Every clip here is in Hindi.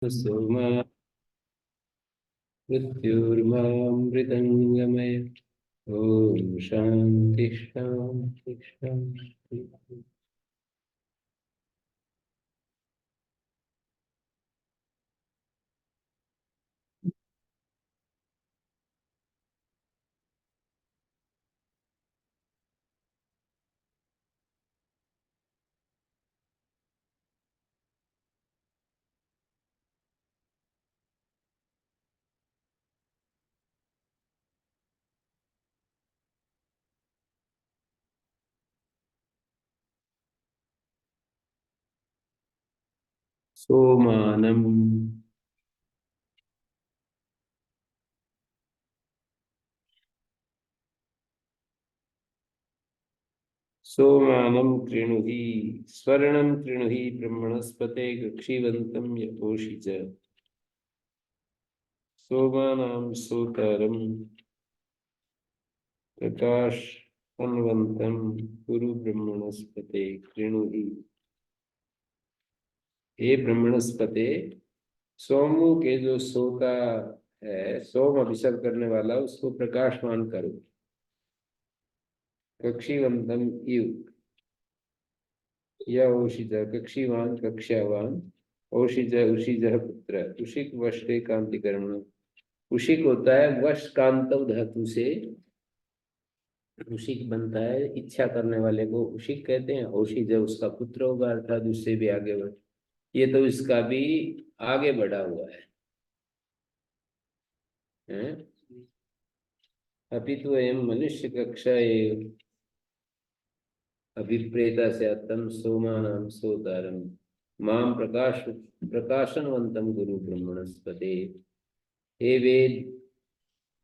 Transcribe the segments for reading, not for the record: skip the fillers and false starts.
सोमा मृत्युर्मामृतङ्गमय। ॐ शान्ति शान्ति शान्ति। सोमानम् सोमानं कृणुहि स्वर्णं कृणुहि ब्रह्मणस्पते कक्षीवन्तं यतोषि च। सोमानां सोतारं प्रकाशन्वन्तं कुरु ब्रह्मणस्पते कृणुहि। हे ब्रह्मणस्पते, सोमों के जो सोता है, सोम अभिषेक करने वाला, उसको प्रकाशमान करो। कक्षीवंतम इव यह ओषिज कक्षीवान कक्षावान ओषिज उषिज पुत्र उषिक वष्टे कांतिकरण। उषिक होता है वश कांतव धातु से उषिक बनता है, इच्छा करने वाले को उषिक कहते हैं। ओषिज उसका पुत्र होगा, अर्थात उससे भी आगे बढ़, ये तो इसका भी आगे बढ़ा हुआ है? अभी तो एम मनुष्य कक्षा अभिप्रेता से तम सोमानां सोतारम माम प्रकाशनवंतम गुरु ब्रह्मणस्पते। हे वेद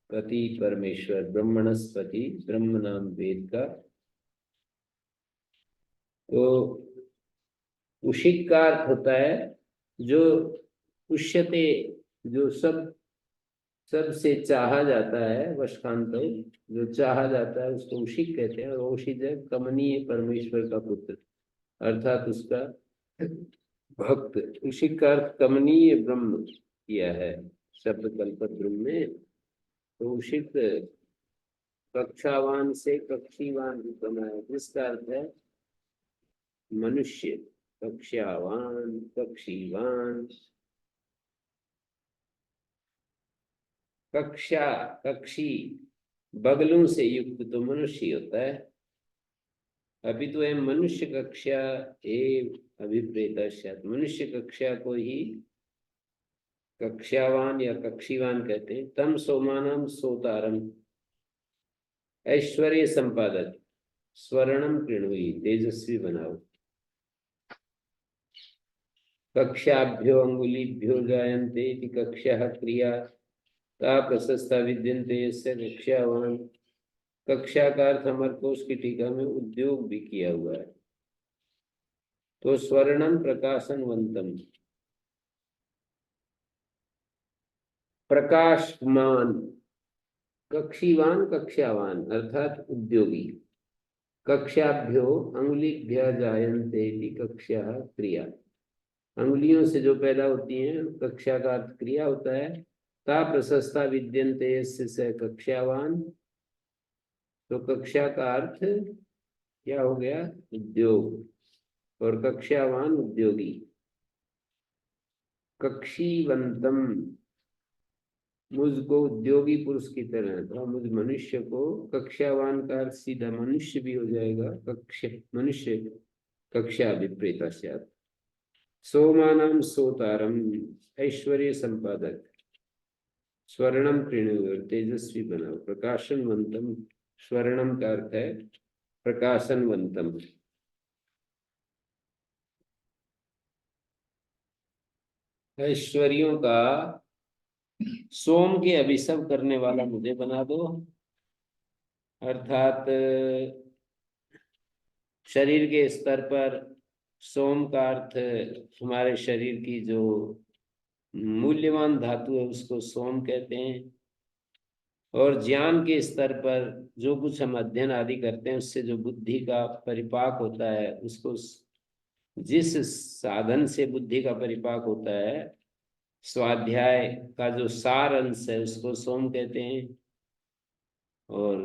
पति परमेश्वर ब्रह्मणस्पति, ब्रह्म नाम वेद का। तो उषिक का अर्थ होता है जो उष्यते, जो सबसे चाहा जाता है। वशकांत जो चाहा जाता है उसको उषिक कहते हैं। और ओषिज है कमनीय परमेश्वर का पुत्र, अर्थात उसका भक्त। उषिक का अर्थ कमनीय ब्रह्म किया है शब्द कल्पद्रुम में। तो उषिक कक्षावान से कक्षीवान बनाया, जिसका अर्थ है मनुष्य। कक्षावान कक्षीवान, कक्षा कक्षी बगलों से युक्त तो मनुष्य होता है। अभी तो है मनुष्य कक्षा अभिप्रेत, मनुष्य कक्षा को ही कक्षावान या कक्षीवान कहते हैं। तम सोमानम सोतारम ऐश्वर्य संपादक स्वर्णम कृणुहि तेजस्वी बनाओ। कक्षाभ्यो अंगुलीभ्यो जायन्ते इति कक्षाः क्रिया ता प्रशस्ता विद्यन्ते यस्य कक्षावान। कक्षा का अर्थ अमरकोश की टीका में उद्योग भी किया हुआ है। तो स्वर्णम प्रकाशनवंतम, प्रकाशमान, कक्षीवान कक्षावान अर्थात उद्योगी। कक्षाभ्यो अंगुलीभ्य जायन्ते इति कक्षाः क्रिया, अंगुलियों से जो पैदा होती हैं, कक्षा का अर्थ क्रिया होता है। ता प्रशस्ता विद्यन्ते यस्य स कक्षावान, तो कक्षा का अर्थ क्या हो गया? उद्योग। और कक्षावान उद्योगी। कक्षीवंतम, मुझको उद्योगी पुरुष की तरह था, मुझ मनुष्य को। कक्षावान का अर्थ सीधा मनुष्य भी हो जाएगा। कक्ष मनुष्य कक्षा विप्रेता से। सोमानाम सोतारम ऐश्वर्य संपादक, स्वर्णम कृणु तेजस्वी बनाओ। प्रकाशनवंतम, स्वर्णम का अर्थ है प्रकाशनवंतम। ऐश्वर्यों का सोम के अभिषेक करने वाला मुझे बना दो। अर्थात शरीर के स्तर पर सोम का अर्थ हमारे शरीर की जो मूल्यवान धातु है उसको सोम कहते हैं। और ज्ञान के स्तर पर जो कुछ हम अध्ययन आदि करते हैं उससे जो बुद्धि का परिपाक होता है, उसको जिस साधन से बुद्धि का परिपाक होता है स्वाध्याय का जो सार अंश है उसको सोम कहते हैं, और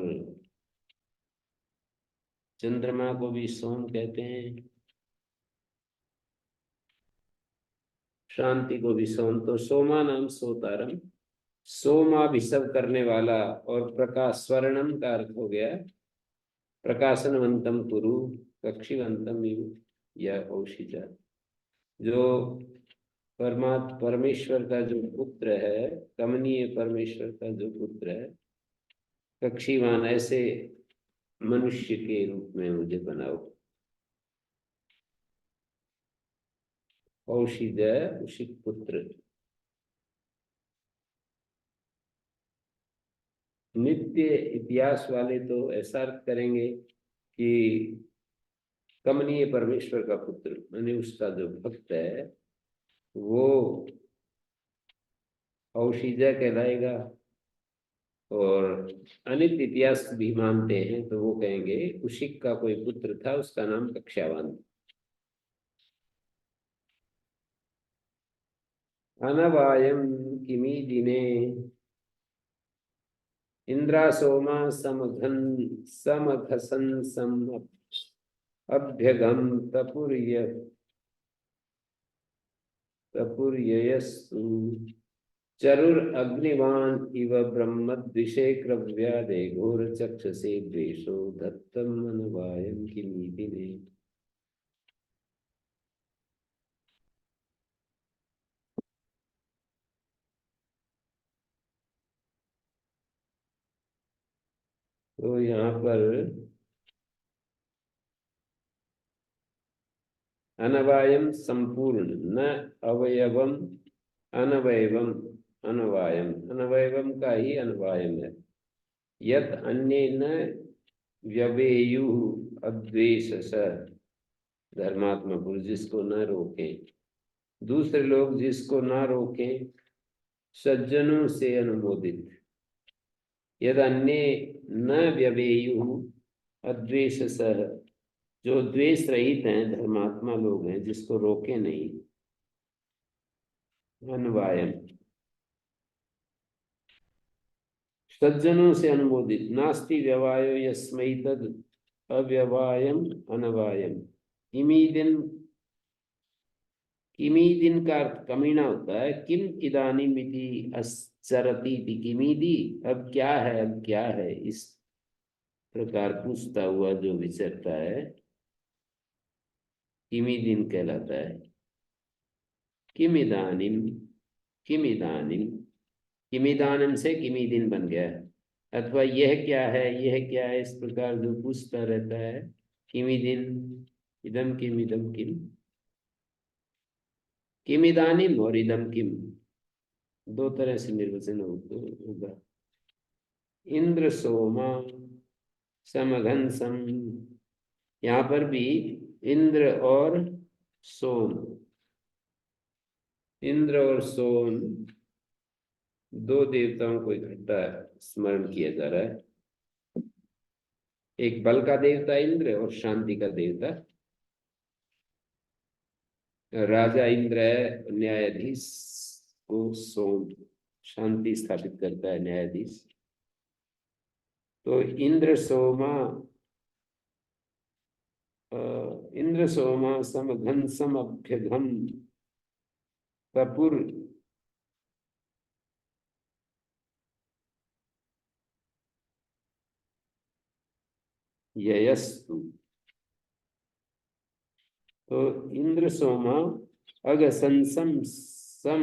चंद्रमा को भी सोम कहते हैं, शांति को भी सोम। तो सोमा नाम सोतारम, सोमाभिषेक करने वाला। और प्रकाश, स्वर्णम का अर्थ हो गया प्रकाशनवंतम कुरु कक्षीवंतम इव यह औषिजा। जो परमेश्वर का जो पुत्र है, कमनीय परमेश्वर का जो पुत्र है, कक्षीवान, ऐसे मनुष्य के रूप में मुझे बनाओ। औषिज, उषित पुत्र। नित्य इतिहास वाले तो ऐसा अर्थ करेंगे कि कमनीय परमेश्वर का पुत्र, माने उसका जो भक्त है वो औषिजा कहलाएगा। और अनित इतिहास भी मानते हैं तो वो कहेंगे उशिक का कोई पुत्र था, उसका नाम कक्षावान। अनवायम किमी दिने इंद्रा सोमा समघन समघसन सम अभ्यगम तपुर्ययस्तु चरुर अग्निवान इव ब्रह्मद्विषे क्रव्यादे घोर चक्षसे द्वेषो दत्तम अनवायम किमीदिने। तो यहाँ पर अनवायम संपूर्ण, न अवयवम अनवयवम अनवायम, अनवयवम का ही अनवायम है। यत अन्य न व्यवेयु अद्वेष स, धर्मात्मा पुरुष जिसको न रोके, दूसरे लोग जिसको ना रोकें, सज्जनों से अनुमोदित। यद अन्य न व्यवेयु अद्वेष सह, जो द्वेष रहित हैं, धर्मात्मा लोग हैं, जिसको रोके नहीं। अनवायम, सज्जनों से अनुमोदित। नास्ति व्यवायो यस्मै तद अव्यवायम अनवायम। इमीदिन, किमीदिन का अर्थ कमीना होता है। किम इदानीम इति अश्चरति इति किमीदी, अब क्या है, अब क्या है, इस प्रकार पूछता हुआ जो विचरता है, किमीदिन कहलाता है। किम इदानीम, किम इदानीम, किमिदानम से किमीदिन बन गया। अथवा यह क्या है, यह क्या है, इस प्रकार जो पूछता रहता है, किमिदिन, इदम किम, इदम किम, किमिदानिम और इदम किम, दो तरह से निर्वचन होगा। इंद्र सोमा समघन सम, यहाँ पर भी इंद्र और सोम, इंद्र और सोम दो देवताओं को इकट्ठा स्मरण किया जा रहा है। एक बल का देवता इंद्र और शांति का देवता राजा इंद्र है। न्यायाधीश को सोम, शांति स्थापित करता है न्यायाधीश। तो इंद्र सोमा, इंद्र सोमा समघन सम अभ्यघम कपूर ययस्तु। तो इंद्र सोमा अगसंसम सम,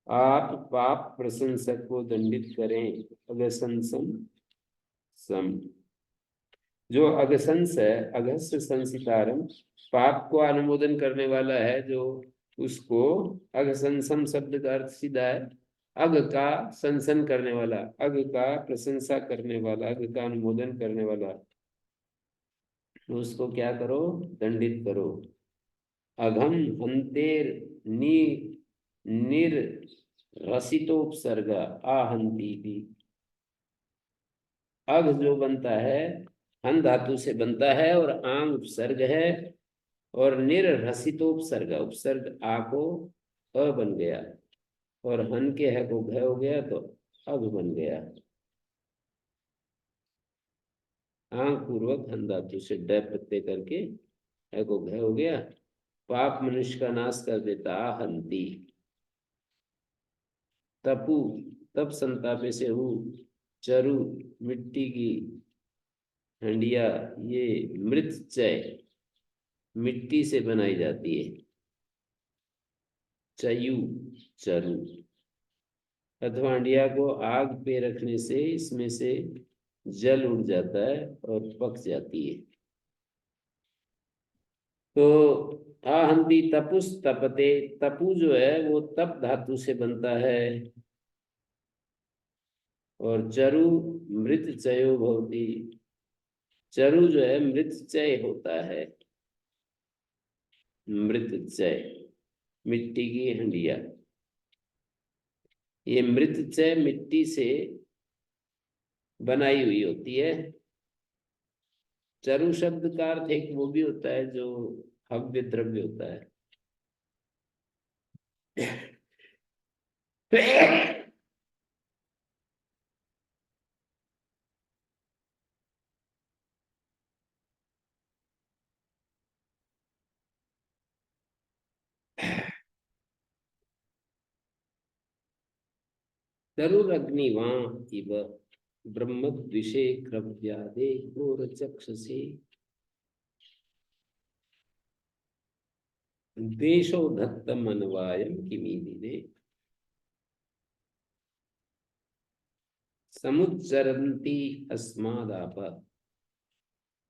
आप पाप प्रशंसक को दंडित करें। अगसंसम सम, जो अगसंस है, अगस्य संसितारम, पाप को अनुमोदन करने वाला है, जो उसको, अगसंसम शब्द का अर्थ सीधा है अग का संसन करने वाला, अग का प्रशंसा करने वाला, अग का अनुमोदन करने वाला, उसको क्या करो, दंडित करो। अघम हंतेर नि निर रसितोपसर्ग आहंती भी। अघ जो बनता है, हन धातु से बनता है और आंग उपसर्ग है, और निर रसितोपसर्ग, उपसर्ग आ को अ बन गया, और हन के है को घ हो गया तो अब बन गया। आंख पूर्वक हन धातु से ड प्रत्यय करके है को घ हो गया। पाप मनुष्य का नाश कर देता, हंती। तपु, तप संतापे से हूँ। चरु, मिट्टी की हंडिया, ये मृत चय, मिट्टी से बनाई जाती है। चयु, चरु। अथवा हंडिया को आग पे रखने से इसमें से जल उड़ जाता है और पक जाती है। तो आहंती तपुस तपते, तपु जो है वो तप धातु से बनता है। और चरु मृत चयो भवति, चरु जो है मृत चय होता है। मृत चय, मिट्टी की हंडिया, ये मृत चय मिट्टी से बनाई हुई होती है। चरु शब्द का अर्थ एक वो भी होता है जो हव्य द्रव्य होता है। तरुरग्निवां इव ब्रह्मद्विषे क्रव्यादे घोरचक्षसे देशो धत्तम अन्वायम किमीदिने समुच्चरन्ति अस्मादाप।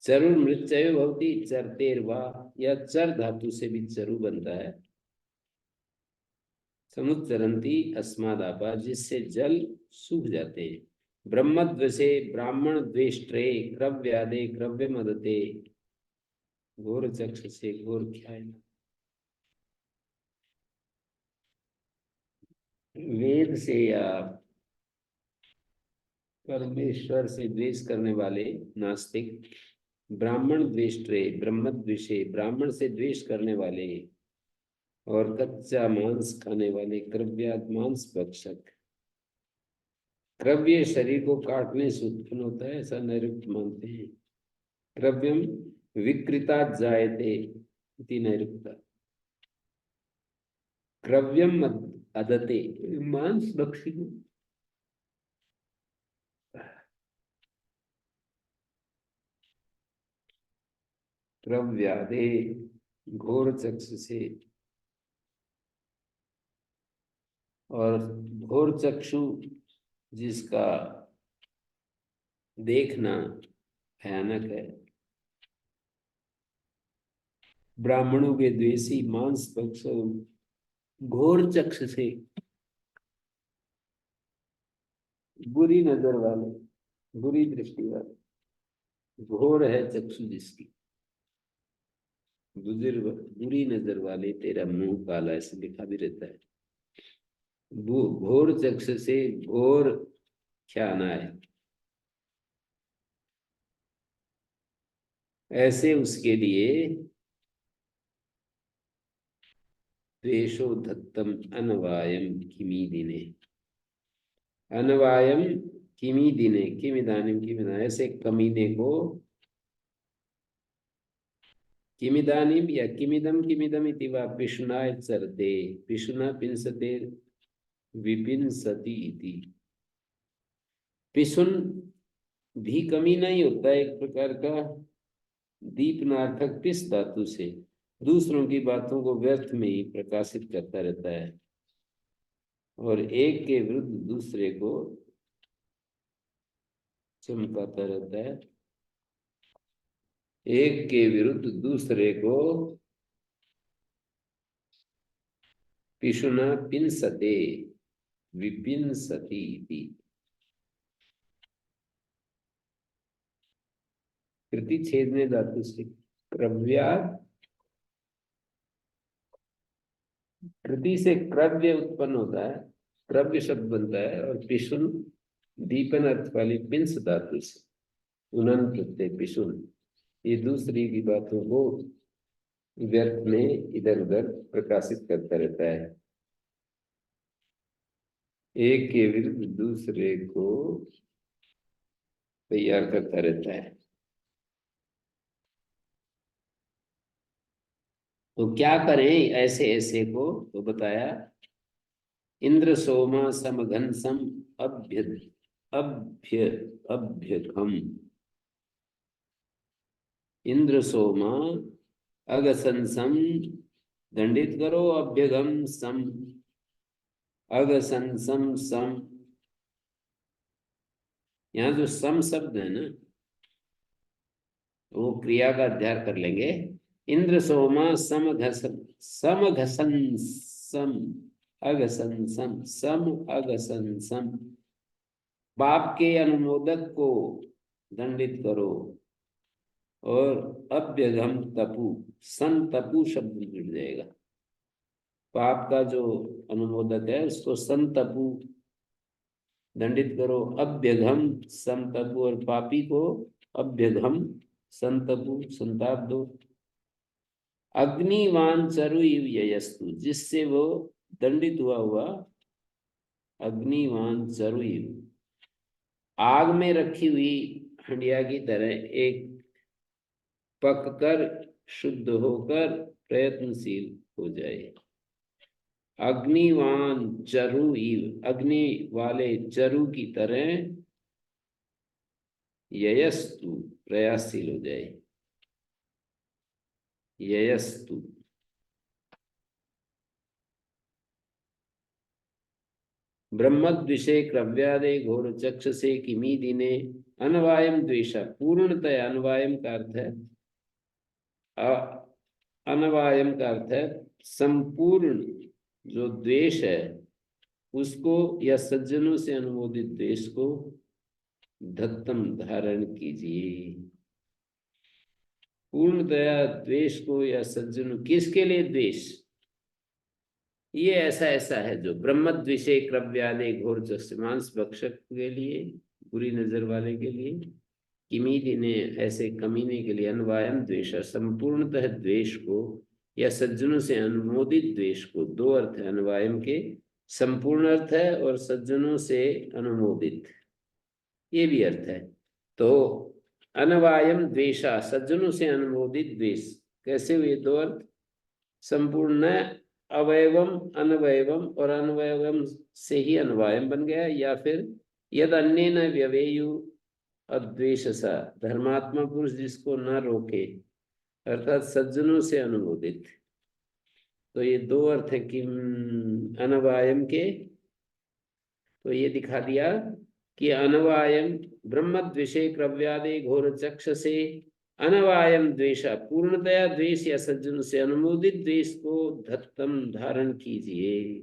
चरुर मृत्यु भवति चरतेर्वा, या चर धातु से भी चरु बनता है। समुच्चरन्ति अस्मादापा, जिससे जल सूख जाते हैं। ब्रह्मद्वसे ब्राह्मण द्वेष्ट्रे क्रव्यादे क्रव्य मदते घोर चक्ष से घोर ख्याय। वेद से या परमेश्वर से द्वेष करने वाले नास्तिक, ब्राह्मण द्वेष्ट्रे ब्रह्म द्वेषे, ब्राह्मण से द्वेष करने वाले, और कच्चा मांस खाने वाले क्रव्याद मांस भक्षक। क्रव्य शरीर को काटने से उत्पन्न होता है ऐसा नैरुक्त मानते हैं। क्रव्यम विकृता जायते इति नैरुक्ता। क्रव्यम अदते, मांस भक्षी। क्रव्यादे घोर चक्ष से, और घोर चक्षु जिसका देखना भयानक है। ब्राह्मणों के द्वेषी मांस भक्ष घोर चक्ष से, बुरी नजर वाले, बुरी दृष्टि वाले। घोर है चक्षु जिसकी, बुजुर्ग बुरी नजर वाले, तेरा मुंह काला, ऐसे लिखा भी रहता है। घोर चक्ष से घोर ख्याना है, ऐसे उसके लिए द्वेषो धत्तम अनवायम किमी दिने, अनवायम किमी दिने, किमिदानिम किमिदा, ऐसे कमीने को, किमिदानिम या किमिदम किमिदम इति वा पिशुनाय चरते, पिशुना पिंसते विपिंसति इति। पिशुन भी कमी नहीं होता है, एक प्रकार का दीपनार्थक पिस धातु से दूसरों की बातों को व्यर्थ में ही प्रकाशित करता रहता है, और एक के विरुद्ध दूसरे को चमकाता रहता है। एक के विरुद्ध दूसरे को पिशुना पिंसते विपिंसति इति। कृति छेदने धातु से क्रव्याद, कृति से क्रव्य उत्पन्न होता है, क्रव्य शब्द बनता है। और पिशुन दीपन अर्थ वाली पिंस धातु से उनन प्रत्यय पिशुन, ये दूसरी की बातों को व्यर्थ में इधर उधर प्रकाशित करता रहता है। एक के विरुद्ध दूसरे को तैयार करता रहता है। तो क्या करें ऐसे ऐसे को? तो बताया इंद्र सोमा समघन सम अभ्य अभ्य अभ्यघम। इंद्र सोमा अगसंसम, दंडित करो अभ्यगम सम, अगसंसम सम। यहाँ जो सम शब्द है ना, वो क्रिया का अध्ययन कर लेंगे। इंद्र सोमा सम घसन, सम घसन सम, अघसन सम, सम अघसन सम। पाप के अनुमोदक को दंडित करो। और अभ्यगम तपु, सन तपु शब्द जुड़ जाएगा। पाप का जो अनुमोदक है उसको सन तपु दंडित करो। अभ्यघम संतपु, और पापी को अभ्यघम संतपु संताप दो। अग्निवान चरु इव ययस्तु, जिससे वो दंडित हुआ अग्निवान चरु इव, आग में रखी हुई हंडिया की तरह एक पककर शुद्ध होकर प्रयत्नशील हो जाए। अग्निवान चरु इव, अग्नि वाले चरु की तरह ययस्तु प्रयासशील हो जाए। ययस्तु ब्रह्मद्विषे क्रव्यादे घोर चक्षसे किमी दिने अनवायम द्वेषा। पूर्णतया अनवायम का अर्थ है अनवायम का अर्थ है संपूर्ण जो द्वेष है उसको, या सज्जनों से अनुमोदित द्वेष को धत्तम धारण कीजिए। पूर्णतया द्वेष को या सज्जनों, किसके लिए द्वेष? ये ऐसा ऐसा है जो ब्रह्मद्विषे क्रव्यादे घोर चक्षु, मांस भक्षक के लिए, बुरी नजर वाले के लिए, किमीदी ने ऐसे कमीने के लिए, अनवायम द्वेष, संपूर्णतः द्वेष को या सज्जनों से अनुमोदित द्वेष को। दो अर्थ है अनवायम के, संपूर्ण अर्थ है और सज्जनों से अनुमोदित, ये भी अर्थ है। तो अनवायम द्वेषा, सज्जनों से अनुमोदित द्वेष। कैसे हुए दो अर्थ? संपूर्ण अवयवम अनवयवम, और अनवयवम से ही अनवायम बन गया। या फिर यद अन्य न व्यवेयु अद्वेष सा, धर्मात्मा पुरुष जिसको न रोके, अर्थात सज्जनों से अनुमोदित। तो ये दो अर्थ है कि अनवायम के। तो ये दिखा दिया कि अनवायम ब्रह्मद्विषे क्रव्यादे घोर चक्षसे अनवायम द्वेष, पूर्णतया द्वेष या सज्जनों से अनुमोदित द्वेष को धत्तम धारण कीजिए।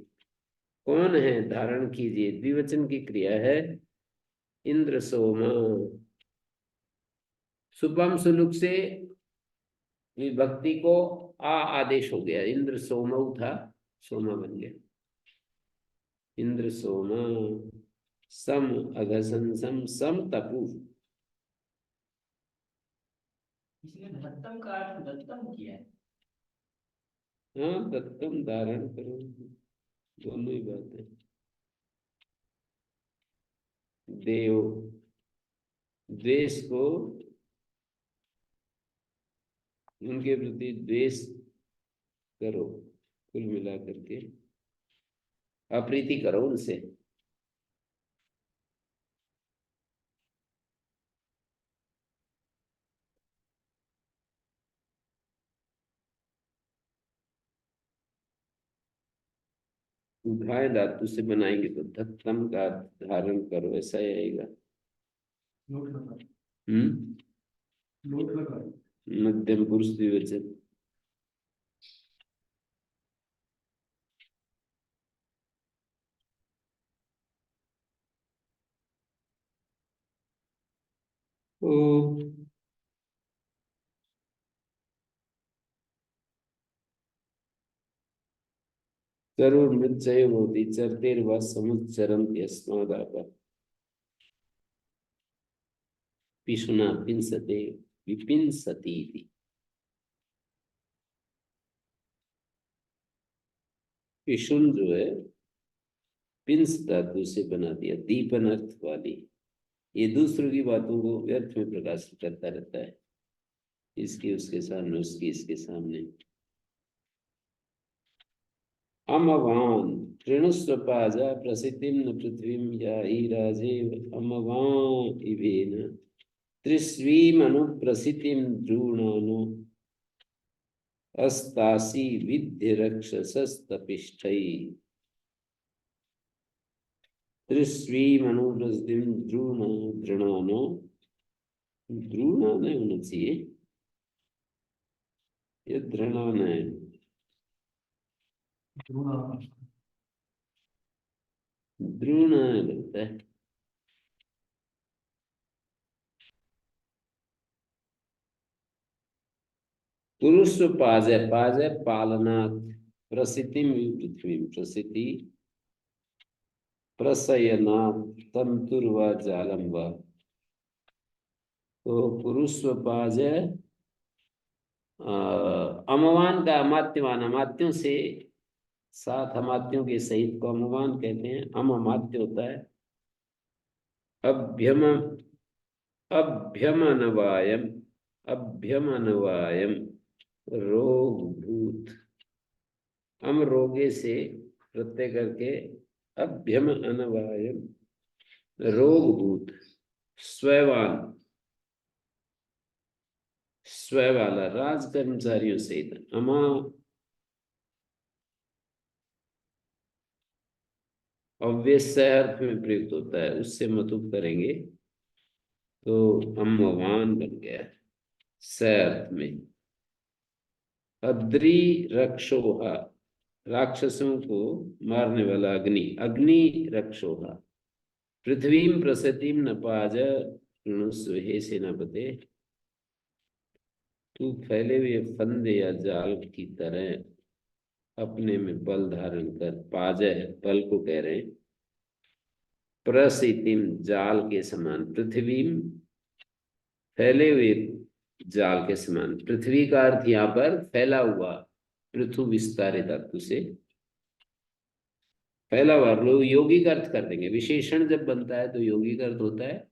कौन है धारण कीजिए? द्विवचन की क्रिया है इंद्र सोमा। सुपम सुलुक से विभक्ति को आदेश हो गया, इंद्र सोमऊ था, सोमा बन गया इंद्र सोमा। सम अघसन सम, सम तपु। इसने धत्तम का अर्थ दत्तम किया है। हाँ, दत्तम धारण करो, दोनों ही बात है। देव, द्वेष को, उनके प्रति द्वेष करो, कुल मिला करके अप्रीति करो उनसे। उठाए धातु से बनाएंगे तो धत्तम का धारण करो, ऐसा ही आएगा। हम्म, मध्यम पुरुष द्विवचन। ओ चरुर्मृच्छय होती चरतेर्वा समुच्चरम यस्मादापा पिशुना पिंसते विपिंसती थी। पिशुन जो है, पिंस धातु से बना दिया, दीपन अर्थ वाली। ये दूसरों की बातों को व्यर्थ में प्रकाशित करता रहता है, इसकी उसके सामने, उसकी इसके सामने। अमवान तृणुस्व पाजा प्रसिद्धिम न पृथ्वीम याहि राजेव अमवान इवेन त्रिस्वीम अनुप्रसिद्धिम द्रोणानो अस्तासी विद्य रक्षसस्तपिष्ठै त्रिस्वीम अनुप्रसिद्धिम द्रोणानो, द्रोणान होना चाहिए, ये द्रोणान है, द्रोण लगता है। पुरुष पाजय, पाजय पालनात्, प्रसिद्धि पृथ्वी, प्रसिद्धि प्रसयनात् तंतुर्वा जालम वा। तो पुरुष पाजय अमवान का अमात्यवान, अमात्यों से, सात अमात्यों के सहित को अमवान कहते हैं। अमात्य होता है अभ्यम, अभ्यमनवायम, अभ्यमनवायम रोग भूत, अम रोगे से प्रत्यय करके अभ्यम अनवायम रोग भूत, स्वयवान, स्वय वाला, राज कर्मचारियों सहित। अमा अव्यय अर्थ में प्रयुक्त होता है, उससे मतुप करेंगे तो अम्मवान बन गया स अर्थ में। अद्री रक्षोहा, राक्षसों को मारने वाला अग्नि, अग्नि रक्षोहा। पृथ्वीम प्रसतिम नपाज ऋणुस्व, हे सेनापते तू फैले हुए फंदे या जाल की तरह अपने में बल धारण कर, पाजय बल को कह रहे हैं, प्रसितिम जाल के समान, पृथ्वीम फैले हुए जाल के समान। पृथ्वी का अर्थ यहाँ पर फैला हुआ, पृथु विस्तारित धातु से फैला हुआ। लोग यौगिक अर्थ कर देंगे, विशेषण जब बनता है तो यौगिक अर्थ होता है,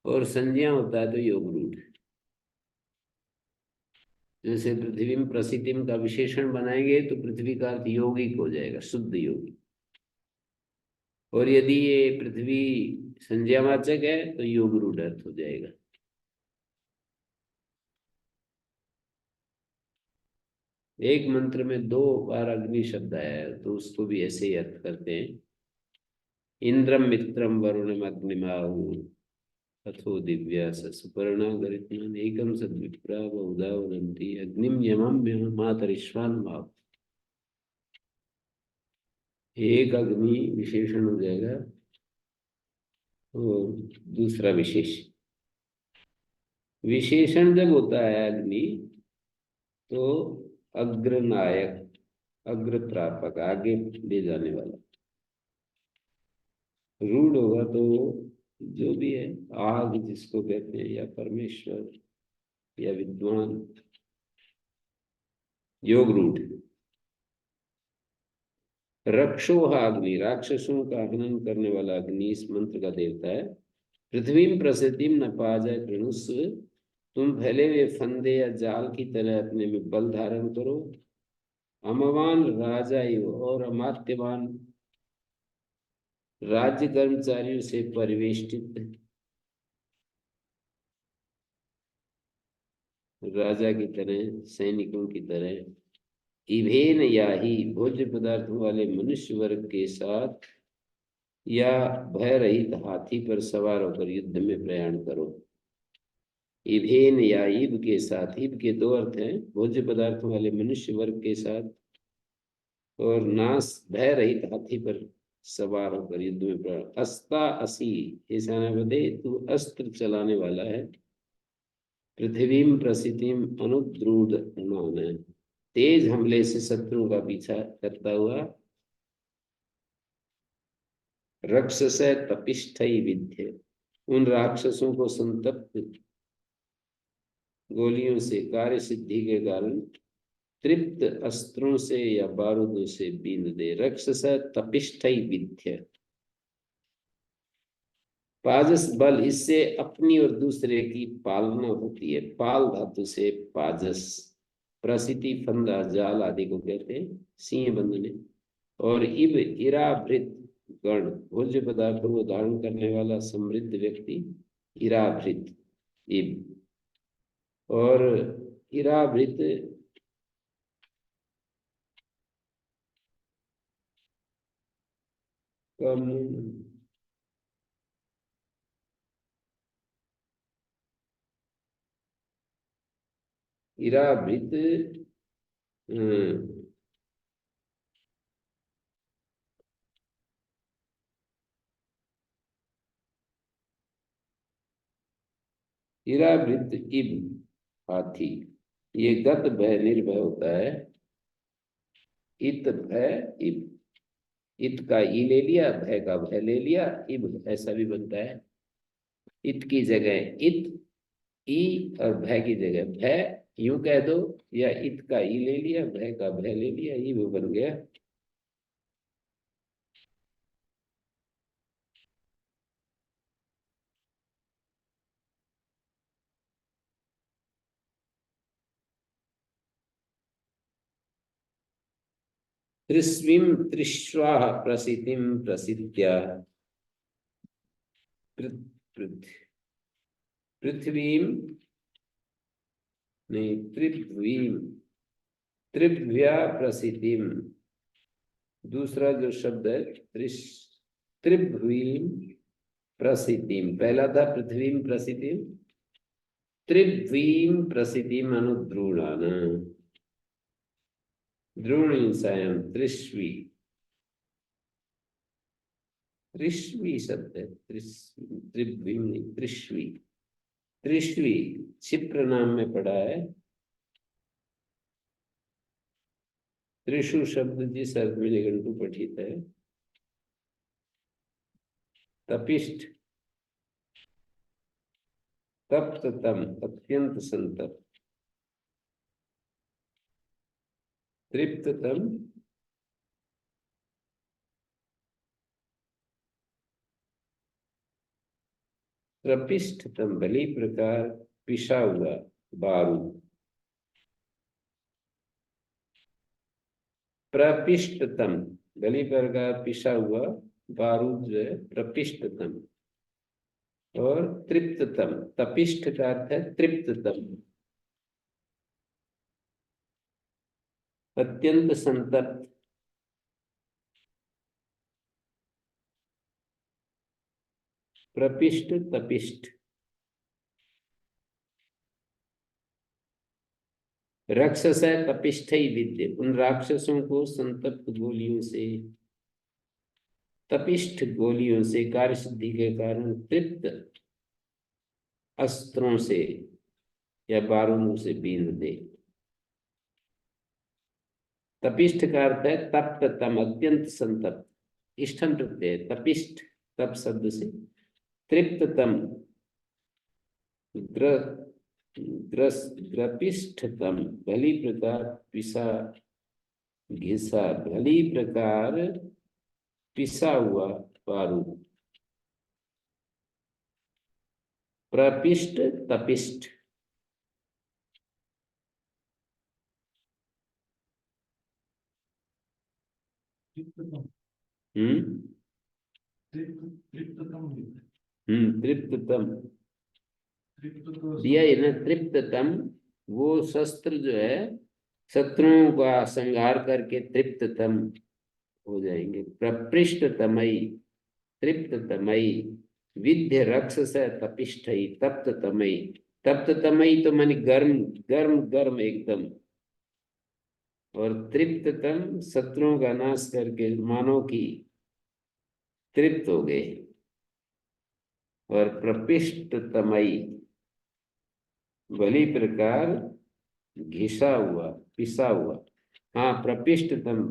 और संज्ञा होता है तो योग रूढ़। जैसे पृथ्वी में प्रसिद्धिम का विशेषण बनाएंगे तो पृथ्वी का अर्थ यौगिक हो जाएगा, शुद्ध यौगिक। और यदि ये पृथ्वी संज्ञावाचक है तो योग रूढ़ अर्थ हो जाएगा। एक मंत्र में 2 बार अग्नि शब्द आया है तो उसको भी ऐसे ही अर्थ करते हैं। इंद्रम मित्रम वरुणम अग्निमाहु अथो दिव्या सुपर्णा गरित्मान एकम सद्विप्रा बहुधा वदन्ति अग्निम यमम मातरिश्वान भाव। एक अग्नि विशेषण हो जाएगा और दूसरा विशेष। विशेषण जब होता है अग्नि तो अग्रनायक, अग्र प्रापक, आगे ले जाने वाला। रूढ़ होगा तो जो भी है, आग जिसको कहते हैं, या परमेश्वर, या विद्वान, योग रूढ़। रक्षोहा अग्नि, राक्षसों का हनन करने वाला अग्नि इस मंत्र का देवता है। पृथ्वी प्रसिद्धिम न पाजय कृणुस्व, तुम फैले हुए फंदे या जाल की तरह अपने में बल धारण करो। अमवान राजा और अमात्यवान राज्य कर्मचारियों से परिवेष्टित, राजा की तरह, सैनिकों की तरह। इभेन या ही भोज्य पदार्थों वाले मनुष्य वर्ग के साथ, या भय रहित हाथी पर सवार होकर युद्ध में प्रयाण करो। इभेन या ईब के साथ, ईब के 2 अर्थ हैं, भोज्य पदार्थों वाले मनुष्य वर्ग के साथ, और नाश भय रहित हाथी पर सवार होकर युद्ध में प्रयाण। अस्ता असी, ऐसा न बदे तू अस्त्र चलाने वाला है। पृथ्वीम प्रसिद्धिम अनुद्रूढ़ है, तेज हमले से शत्रुओं का पीछा करता हुआ। राक्षस तपिष्ठ विद्य, उन राक्षसों को संतप्त गोलियों से, कार्य सिद्धि के कारण तृप्त अस्त्रों से या बारूदों से बीन दे। राक्षस तपिष्ठ विद्य, पाजस बल, इससे अपनी और दूसरे की पालना होती है। पाल धातु से पाजस। प्रसिति, फंदा, जाल आदि को कहते हैं सिंह बंधने। और इब, इराभृत गण, भोज्य पदार्थों को धारण करने वाला समृद्ध व्यक्ति इराभृत, इब। और इराभृत कम, इराभृत इराभृत इब, हाथी। ये गत भय निर्भय होता है। इत भय इब, इत का ई ले लिया, भय का भय ले लिया, इब ऐसा भी बनता है। इत की जगह इत, ई, और भय की जगह भय यूं कह दो, या इत का ई ले लिया, भय का भय ले लिया, ई वो बन गया। त्रिस्वीं त्रिश्वाः प्रसिद्धिं प्रसिद्ध्या पृथ्वीं, नहीं, पृथ्वीं, त्रिभ्या प्रसिद्धिं। दूसरा जो शब्द है त्रिभ्वीं प्रसिद्धिं, पहला था पृथ्वीं प्रसिद्धिं, त्रिभ्वीं प्रसिद्धिं अनुद्रुणान, द्रोणीसायां त्रिश्वी, त्रिश्वी शब्द है। त्रिभ्वीं नहीं, त्रिश्वी। त्रिश्वी क्षिप्र नाम में पड़ा है। त्रिशु शब्द जिस अर्थ में निघंटु पठित है, तपिष्ठ, तप्ततम, अत्यंत संतप्त, तृप्ततम, प्रपिष्ठतम, भली प्रकार पिसा हुआ बारूद। प्रपिष्टतम, भली प्रकार पिसा हुआ बारूद जो है प्रपिष्टतम। और तृप्ततम, तपिष्ठ का अर्थ है तृप्ततम, अत्यंत संतप्त। प्रपिष्ट, तपिष्ठ। राक्षस है तपिष्ठ ही विद्य, उन राक्षसों को संतप्त गोलियों से, तपिष्ठ गोलियों से, कार्य सिद्धि के कारण तृप्त अस्त्रों से या बारूदों से बींध दे। तपिष्ठ का अर्थ है तप्ततम, अत्यंत संतप्त। इष्टम प्रत्यय तपिष्ठ, तप शब्द से। तृप्ततम, ग्रपिष्ठतम, भली प्रकार पिसा, घिसा, भली प्रकार पिसा हुआ बारूद। प्रपिष्ट, तपिष्ठ। हम्म, तृप्ततम दिया है ना, तृप्ततम। वो शस्त्र जो है शत्रुओं का संहार करके तृप्ततम हो जाएंगे। प्रपृष्टतमयी, तृप्ततमयी, विद्य राक्षस तपिष्ठई, तप्ततमयी। तप्ततमयी तो मानी गर्म, गर्म गर्म एकदम। और तृप्ततम, शत्रुओं का नाश करके मानव की तृप्त हो गए। और प्रपिष्टतमयी, भली प्रकार घिसा हुआ, पिसा हुआ। हाँ, प्रपिष्टतम,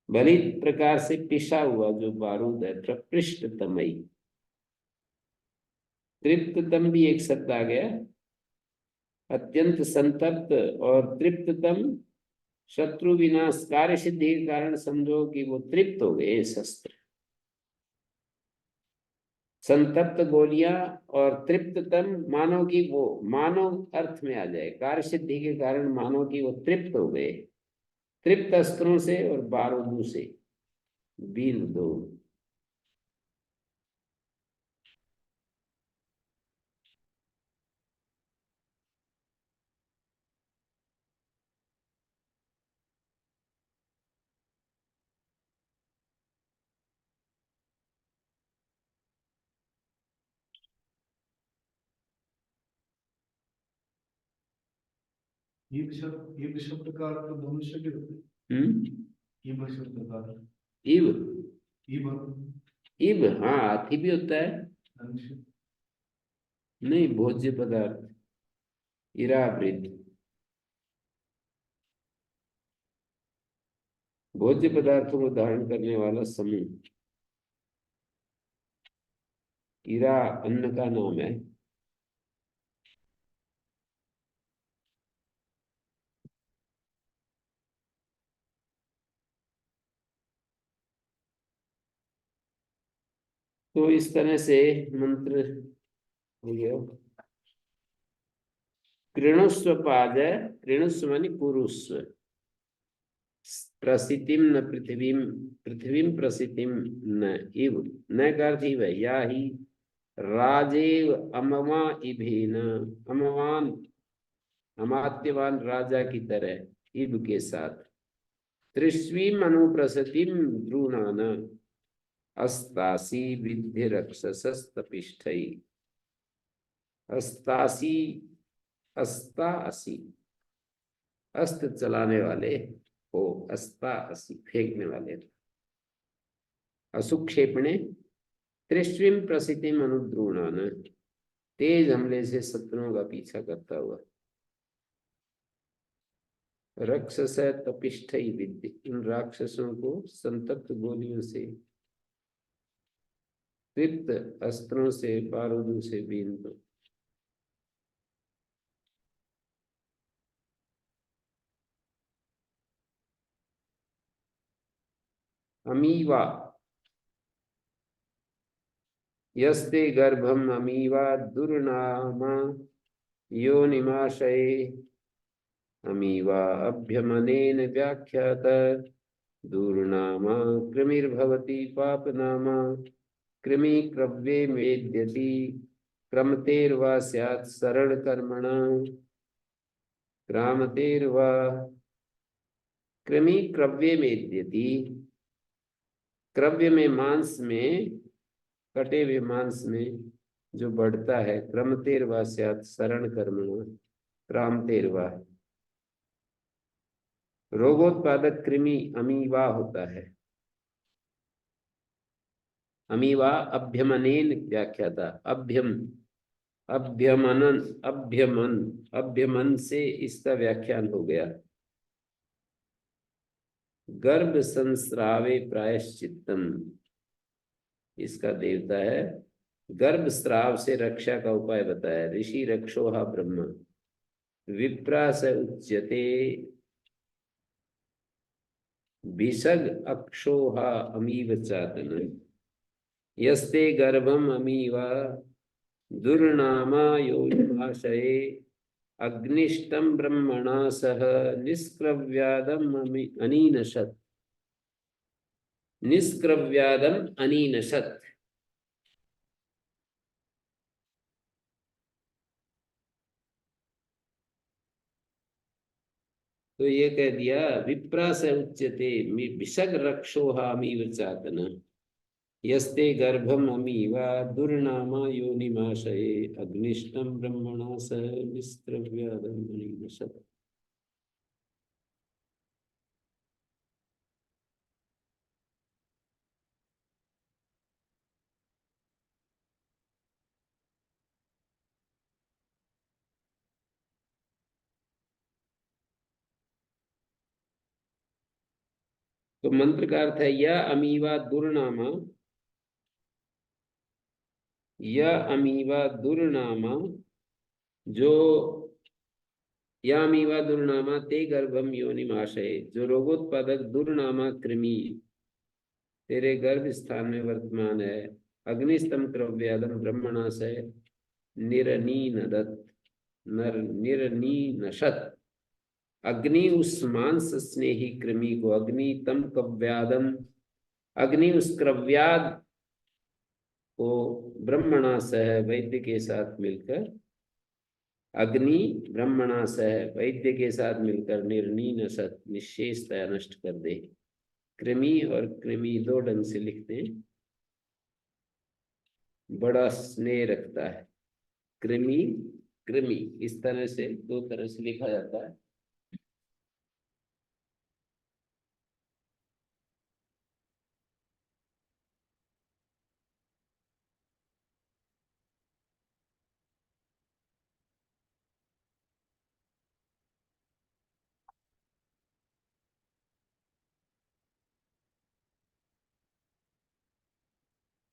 भली प्रकार से पिसा हुआ जो बारूद है, प्रपृष्टतमयी। तृप्ततम भी एक शब्द आ गया। अत्यंत संतप्त और तृप्ततम, शत्रु विनाश कार्य सिद्धि के कारण समझो कि वो तृप्त हो गए शस्त्र। संतप्त गोलियां और तृप्ततम, मानो कि वो, मानो अर्थ में आ जाए, कार्य सिद्धि के कारण मानो कि वो तृप्त हो गए, तृप्त अस्त्रों से और बारूदों से बीन दो। युग शब्द का अर्थ मनुष्य भी होता है। हम्म। युग शब्द का अर्थ इव, युग इव, हाँ हाथी भी होता है। मनुष्य। नहीं, भोज्य पदार्थ, इरावृत, भोज्य पदार्थों को धारण करने वाला समूह। इरा अन्न का नाम है। तो इस तरह से मंत्र हो गया। कृणुस्व पाद, कृणुस्व मानी पुरुस्व, प्रसितिम न पृथ्वीम, पृथ्वीम प्रसितिम न इव, न का अर्थ इव है, या ही राजेव अमवा इभेन, अमवान अमात्यवान राजा की तरह इब के साथ, त्रिस्वीम अनुप्रसतिम द्रुणान अस्तासी विद्य रक्षसस्तपिष्ठई, अस्तासी, अस्तासी, अस्त चलाने वाले हो, अस्तासी फेंकने वाले, असुक्षेपणे त्रिस्वीम प्रसितिम अनुद्रुणान, तेज हमले से शत्रुओं का पीछा करता हुआ, राक्षस तपिष्ठ विद्य, इन राक्षसों को संतप्त गोलियों से, तृप्त अस्त्रों से, बारूदों से बीन दो। अमीवा, यस्ते गर्भम अमीवा दुर्नामा योनिमाशये, अमीवा अभ्यमनेन व्याख्यात दुर्नामा कृमिर्भवति पापनामा, कृमि क्रव्ये मेद्यति, क्रमतेर्वा स्यात् सरल कर्मणा, क्रामतेर्वा, कृमि क्रव्ये मेद्यति, क्रव्य में मांस में, कटे हुए मांस में जो बढ़ता है, क्रमतेर्वा स्यात् सरल कर्मणा, क्रामतेर्वा, रोगोत्पादक कृमि अमीवा होता है। अमीवा अभ्यमनेन व्याख्याता, अभ्यम, अभ्यमनन, अभ्यमन, अभ्यमन से इसका व्याख्यान हो गया। गर्भ संस्रावे प्रायश्चित्तम, इसका देवता है। गर्भ स्राव से रक्षा का उपाय बताया। ऋषि रक्षोहा ब्रह्म, विप्रा स उच्यते, भिषग अक्षोहा अमीव चातन, यस्ते गर्भम अमीवा दुर्नामा योनिमाशये, अग्निष्टम ब्रह्मणा सह निष्क्रव्यादम अनीनशत्, निष्क्रव्यादम अनीनशत्। तो ये कह दिया, विप्रा स उच्यते भिषग रक्षोहामीव चातन, यस्ते गर्भम अमीवा दुर्नामा योनिमाशये, अग्निष्टम ब्रह्मणा सह निष्क्रव्यादम अनीनशत्। तो मंत्र का अर्थ है, यह अमीवा दुर्नामा, यह अमीवा दुर्नामा, जो या अमीवा दुर्नामा ते गर्भम योनिमाशय, जो रोगोत्पादक दुर्नामा कृमि तेरे गर्भ स्थान में वर्तमान है, अग्निस्तम क्रव्यादम ब्रह्मणा से निरनीनदत् निरनीनशत। अग्नि उस मांस स्नेही कृमि को, अग्नि तम कव्यादम, अग्नि उस क्रव्याद को ब्रह्मणा सह वैद्य के साथ मिलकर, अग्नि ब्रह्मणा सह वैद्य के साथ मिलकर निर्नीनशत निशेषतया नष्ट कर दे। कृमि और कृमि दो ढंग से लिखते हैं, बड़ा स्नेह रखता है। कृमि कृमि इस तरह से दो तरह से लिखा जाता है।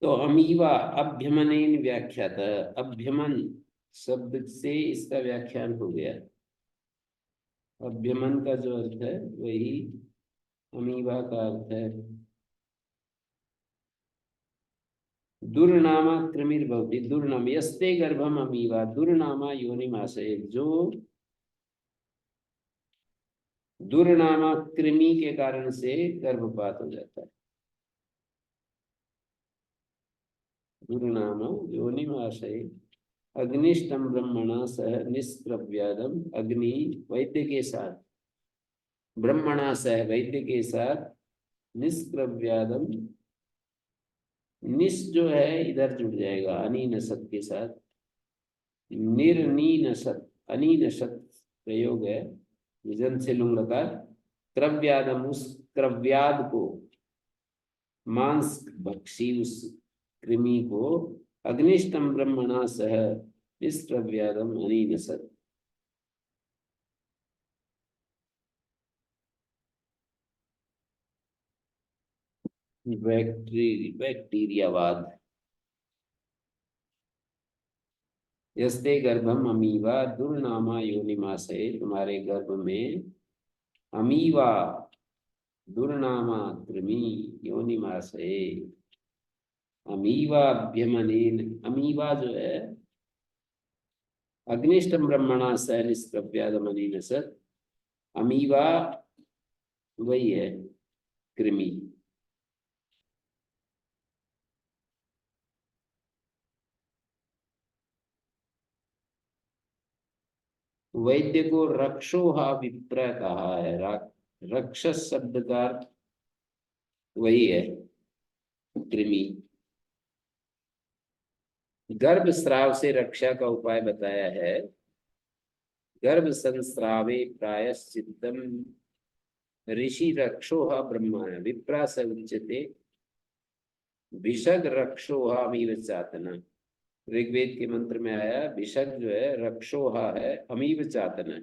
तो अमीवा अभ्यमनेन व्याख्याता, अभ्यमन शब्द से इसका व्याख्यान हो गया। अभ्यमन का जो अर्थ है वही अमीवा का अर्थ है। दुर्नामा कृमिर्भवति, दुर्नाम यस्ते गर्भम अमीवा, दुर्नामा योनिमाशय, जो दुर्नामा कृमि के कारण से गर्भपात हो जाता है। दुर्नामा योनिमाशय अग्निष्टम ब्रह्मणा सह निष्क्रव्यादम, अग्नि वैद्य के साथ, ब्रह्मणा सह वैद्य के साथ, निष्क्रव्यादम, निस जो है इधर जुड़ जाएगा अनीनसत के साथ, निर्नीनसत, अनीनसत प्रयोग है विजन से लुंग लकार, क्रव्यादम उस क्रव्याद को, मांस भक्षी उस कृमि को, अग्निष्टम ब्रह्मणा सह निष्क्रव्यादम अनीनसत। बैक्टीरियावाद। यस्ते गर्भम अमीवा दुर्नामा योनिमाशय, तुम्हारे गर्भ में अमीवा दुर्नामा कृमि योनिमाशय, अमीवाभ्यमनेन, अमीवा जो है अग्निष्टम ब्रह्मणा सह निष्क्रव्यादम अनीनसत, अमीवा वही है कृमि। वैद्य को रक्षोहा विप्र कहा है। रक्षस शब्द का वही है कृमि। गर्भ स्राव से रक्षा का उपाय बताया है। गर्भ संस्रावे प्रायश्चित्तम ऋषि रक्षोहा ब्रह्मा विप्रा स उच्यते भिषग रक्षोहा अमीव चातना। ऋग्वेद के मंत्र में आया भिषग जो है रक्षोहा है, अमीव चातना,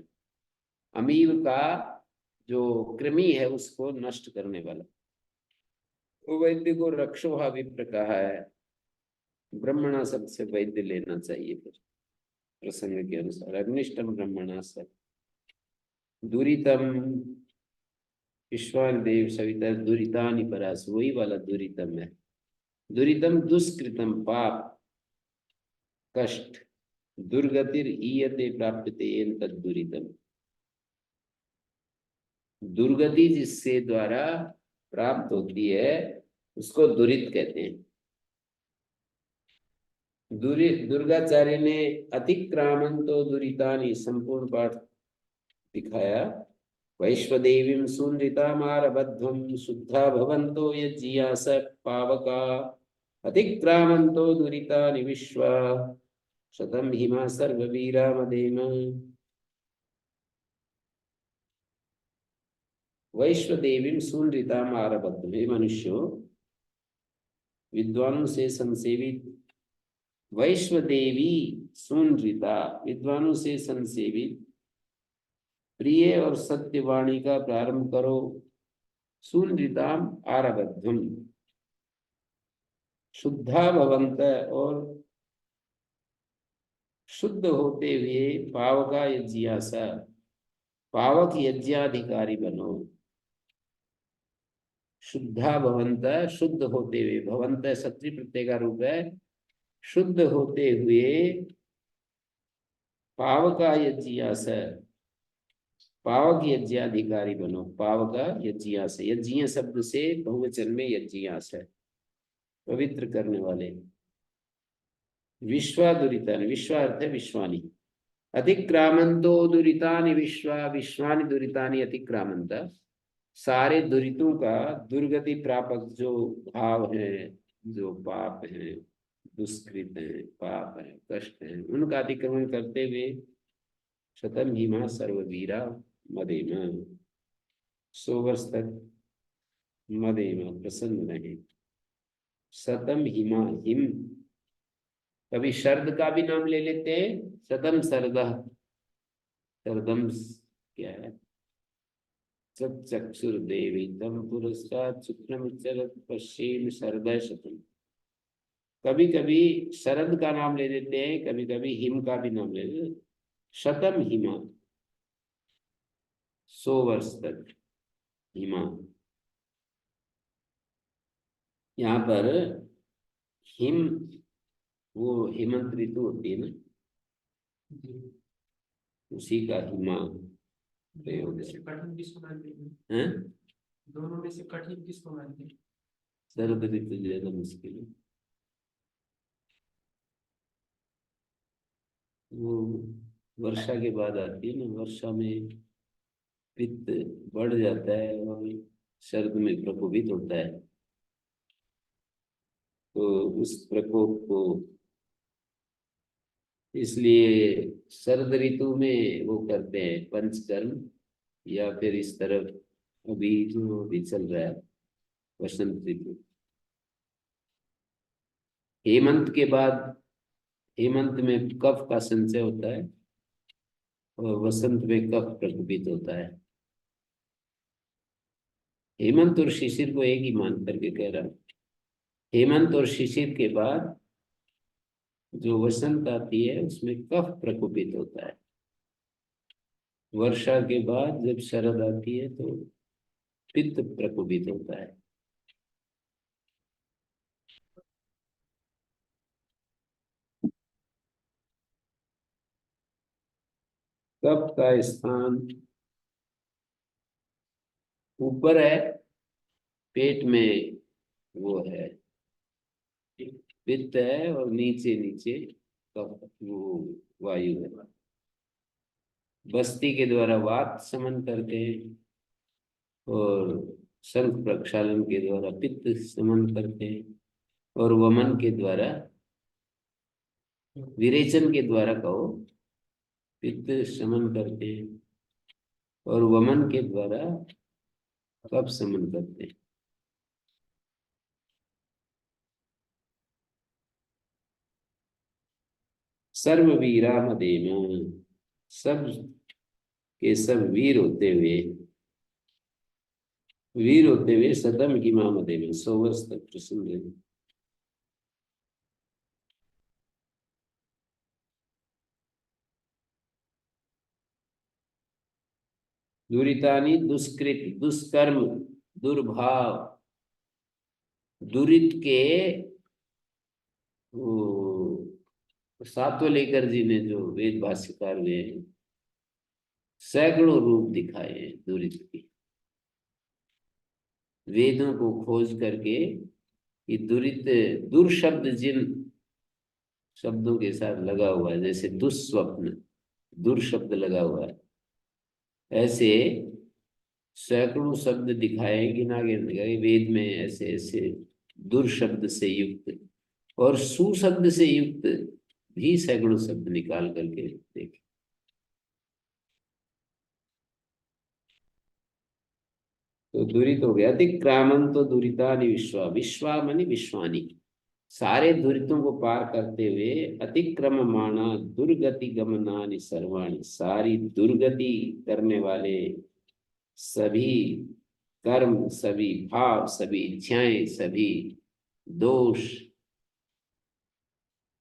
अमीव का जो कृमि है उसको नष्ट करने वाला। वो वैद्य को रक्षोहा विप्र कहा है। ब्रह्मणा शब्द से वैद्य लेना चाहिए फिर प्रसंग के अनुसार। अग्निष्टम ब्रह्मणा से दुरितम, विश्वान देव सविता दुरितानि परास, वही वाला दुरितम है। दुरितम दुष्कृतम, पाप कष्ट, दुर्गतिर ईयते प्राप्यते तद्दुरितम, दुर्गति जिससे द्वारा प्राप्त होती है उसको दुरित कहते हैं। दुर्गाचार्य ने अतिक्रामंतो दुरितानि संपूर्ण पाठ दिखाया। वैश्वदेवीं सुनृतामारबध्वं शुद्धा भवन्तो यज्जियास पावका, अतिक्रामन्तो दुरितानि विश्वा शतम हिमा सर्ववीरा मदेम। वैश्वदेवीं सुनृतामारबध्वं, हे मनुष्यों विद्वानों से संसेवित, वैश्वदेवी सुनृता विद्वानों से संसेवित, प्रिय और सत्यवाणी का प्रारंभ करो। सुनृताम आरबध्वम, शुद्धा भवंत और शुद्ध होते हुए पावका यज्ञासा, पावक यज्ञाधिकारी बनो। शुद्धा भवंत, शुद्ध होते हुए, भवंत सत्री प्रत्यय का रूप है, शुद्ध होते हुए पावका यज्ञास, पावक यज्ञाधिकारी बनो, पावका यज्ञास, यज्ञ शब्द से बहुवचन में यज्ञास है, पवित्र करने वाले। विश्वा दुरितानि, विश्वा अर्थ है विश्वानि, अतिक्रामंतो दुरितानि विश्वा, विश्वानि दुरितानि अतिक्रामंत, सारे दुरितों का दुर्गति प्रापक जो भाव है, जो पाप है, दुष्कृत है, पाप है, कष्ट है, उनका अतिक्रमण करते हुए शतम हिमा सर्ववीरा मदेम, 100 वर्ष तक मदेम प्रसन्न रहे। शतम हिमा, हिम कभी शरद का भी नाम ले लेते हैं, शतम शरद, शरदम क्या है, चक्षुर्देवी तम पुरस्कार शुक्लम चरत पश्चिम शरद शतम, कभी कभी शरद का नाम ले लेते हैं, कभी कभी हिम का भी नाम ले लेते हैं। शतम हिमा, 100 वर्ष तक हिमा, यहाँ पर हिम वो हेमंत ऋतु होती है ना, उसी का हिमा प्रयोग दोनों में है। से कठिन किसको मानते हैं? हैं? दोनों में से कठिन किसको मानते हैं? शरद ऋतु ज्यादा मुश्किल है, वो वर्षा के बाद आती है ना, वर्षा में पित्त बढ़ जाता है और शरद में प्रकोपित होता है, तो उस प्रकोप को, इसलिए शरद ऋतु में वो करते हैं पंचकर्म, या फिर इस तरफ अभी जो भी चल रहा है वसंत ऋतु। हेमंत के बाद, हेमंत में कफ का संचय होता है और वसंत में कफ प्रकोपित होता है। हेमंत और शिशिर को एक ही मान करके कह रहा हूँ। हेमंत और शिशिर के बाद जो वसंत आती है उसमें कफ प्रकोपित होता है। वर्षा के बाद जब शरद आती है तो पित्त प्रकोपित होता है। कफ का स्थान ऊपर है, पेट में वो है पित्त है, और नीचे नीचे कफ वो वायु है। बस्ती के द्वारा वात समन करते हैं और शंख प्रक्षालन के द्वारा पित्त समन करते हैं, और वमन के द्वारा, विरेचन के द्वारा कहो, पित्त समन करते हैं और वमन के द्वारा कफ समन करते हैं। सर्ववीरा मदेम, सब के सब वीर होते हुए सदम की माँ मदेम, 100 वर्ष तक प्रसन्न रहे। दुरितानि, दुष्कृत, दुष्कर्म, दुर्भाव, दुरित के सात्वलेकर जी ने जो वेद भाष्यकार हुए हैं, सैकड़ों रूप दिखाए हैं दुरित के, वेदों को खोज करके। ये दुरित, दुर्शब्द जिन शब्दों के साथ लगा हुआ है, जैसे दुस्वप्न, दुर्शब्द लगा हुआ है, ऐसे सैकड़ों शब्द दिखाए, गिना गए वेद में, ऐसे ऐसे दुर्शब्द से युक्त और सुशब्द से युक्त भी सैकड़ों शब्द निकाल करके देखे। तो दुरित हो गया, अतिक्रामन तो दुरितानि विश्वा, विश्वा मानी विश्वानी, सारे दुरितों को पार करते हुए, अतिक्रममाणा दुर्गति गमनानि सर्वाणि, सारी दुर्गति करने वाले सभी कर्म, सभी भाव, सभी इच्छाएं, सभी दोष,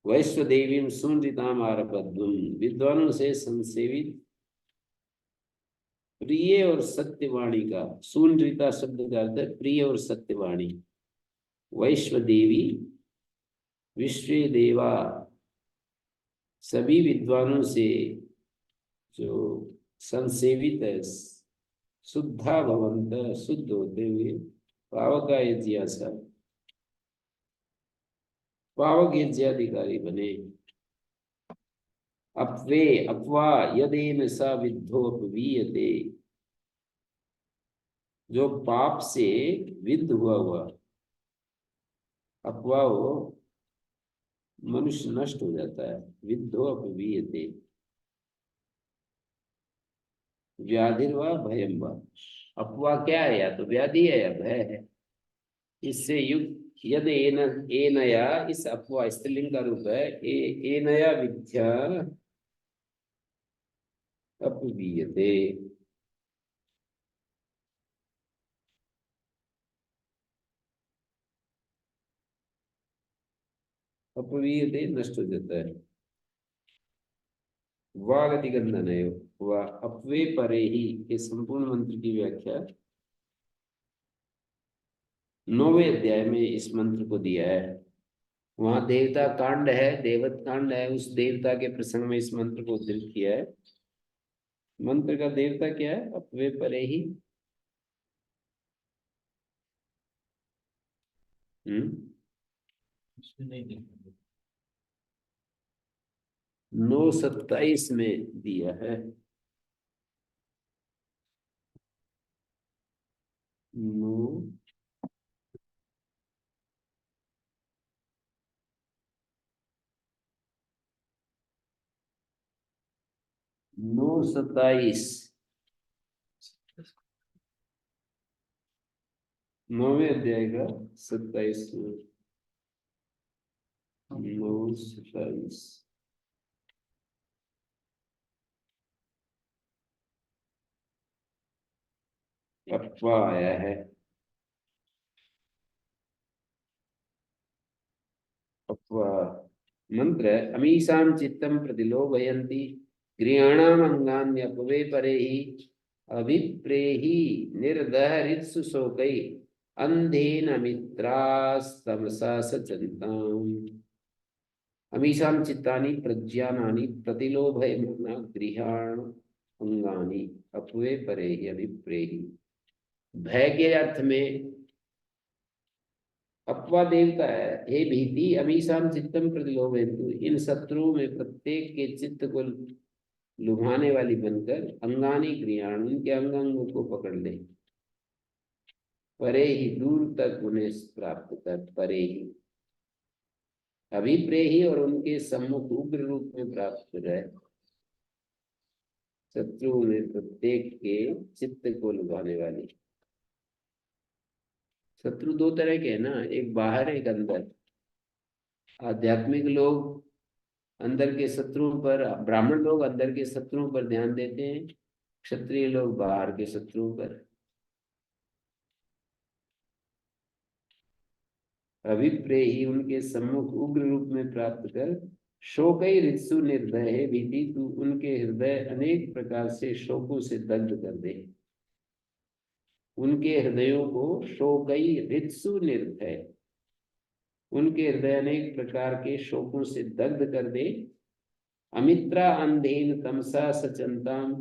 वैश्वदेवीं सुनृताम आरभध्वं, विद्वानों से संसेवित प्रिय और सत्यवाणी का, सुनृता शब्द का अर्थ है प्रिय और सत्यवाणी। वैश्वदेवी, विश्व देवा, सभी विद्वानों से जो संसेवित है, शुद्धा भवंत, शुद्ध होते हुए, पावका जिज्ञासा, पावक यज्ञाधिकारी बने। अपवे अपवा यदेन सा विद्धोपवीयते, जो पाप से विद्ध हुआ अपवा हो, मनुष्य नष्ट हो जाता है। विद्धोपवीयते, व्याधिर्वा भयम वा। अपवा क्या है? या तो व्याधि है या भय है। इससे युक्त यद एनया, इस अपवा स्त्रीलिंग का रूप है। एनया विद्या अपवीयते, अपवीयते नष्ट हो जाता है। वागतिगंधन है वह अपवे परे ही, ये संपूर्ण मंत्र की व्याख्या 9वें अध्याय में इस मंत्र को दिया है। वहां देवता कांड है, देवत कांड है, उस देवता के प्रसंग में इस मंत्र को उद्धृत किया है। मंत्र का देवता क्या है? अपवे परे ही। इसमें नहीं देखा। 9:27 में दिया है। 9 9:27, 9वें अध्याय का 27, 9:27। अपवा आया है। अपवा मंत्र है, अमीशाम चित्तम प्रतिलोभयन्ति गृहाणाम अंगान्यपवे परेहि अभिप्रेहि निर्दहरित्सु शोकै अंधेन मित्रास्तमसा सचन्ताम्। अमीशाम चित्तानि प्रज्ञानानि प्रतिलोभयमाना गृहाण अंगानि अपवे परेहि अभिप्रेहि। भय के अर्थ में अपवा देवता है। हे भीति अमीशाम चित्तम प्रतिलोभयन्तु, इन शत्रुओं में प्रत्येक के चित्त को लुभाने वाली बनकर अंगानी क्रियाण, उनके अंग अंगों को पकड़ ले। परे ही, दूर तक उन्हें प्राप्त कर। परे ही अभिप्रेही, और उनके सम्मुख उग्र रूप में प्राप्त रहे। शत्रुओं में प्रत्येक के चित्त को लुभाने वाली। शत्रु दो तरह के है ना, एक बाहर एक अंदर। आध्यात्मिक लोग अंदर के शत्रुओं पर, ब्राह्मण लोग अंदर के शत्रुओं पर ध्यान देते हैं, क्षत्रिय लोग बाहर के शत्रुओं पर। अभिप्रेही, उनके सम्मुख उग्र रूप में प्राप्त कर। शोकई ऋत्सु निर्भय है भीति, तू उनके हृदय अनेक प्रकार से शोकों से दग्ध कर दे। उनके हृदयों को शोकई ऋत्सु निर्भय, उनके हृदय अनेक प्रकार के शोकों से दग्ध कर दे। अमित्रा अंधेन तमसा सचंताम,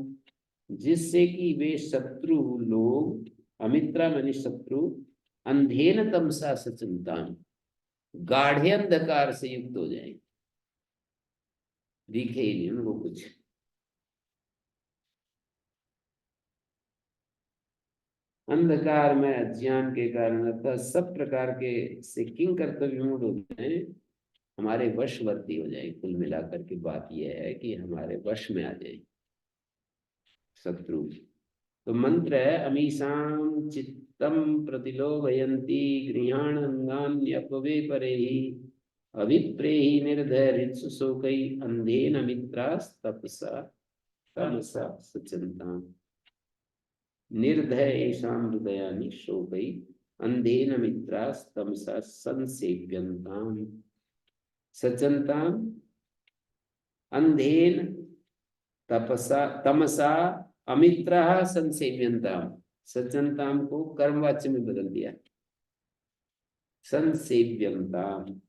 जिससे कि वे शत्रु लोग, अमित्रा मानी शत्रु, अंधेन तमसा सचंताम, गाढ़े अंधकार से युक्त हो जाए, दिखे ही नहीं उनको कुछ। अंधकार में अज्ञान के कारण अर्थात सब प्रकार के से किंग कर्तव्य मूड हो जाए, हमारे वशवर्ती हो जाए। कुल मिलाकर के बात यह है कि हमारे वश में आ जाए शत्रु। तो मंत्र है, अमीशाम चित्तम प्रतिलोभयन्ति गृहाण अंगान्यपवे परेहि अभिप्रेहि निर्धैर्यत्सु शोकै अंधेन मित्रास्तपसा तमसा सचन्ताम्। निर्धय येषां हृदयानि शोकै अंधेन मित्रास्तमसा संसेव्यन्ताम्। सचन्ताम् अंधेन तपसा तमसा अमित्राः संसेव्यन्ताम्, सज्जनताम को कर्मवाच्य में बदल दिया, संसेव्यन्ताम।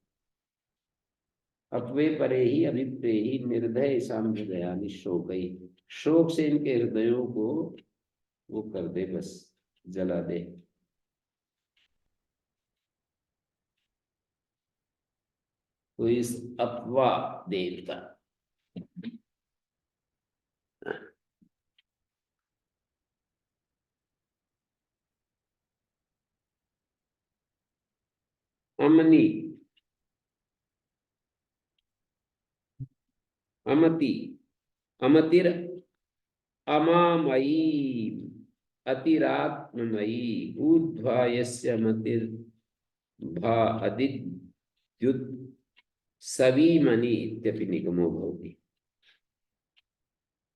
अपवे परे ही अभिप्रे ही निर्दय साम्भदया निशोकई, शोक से इनके हृदयों को वो कर दे, बस जला दे। तो इस अपवा देवता, अमनी, अमति, अमतिर अमामयी, अतिरात्ममयी, ऊर्ध्वा यस्य मतिर् भा अदिद्युत् सवीमणि इत्यपि निगमो भवति।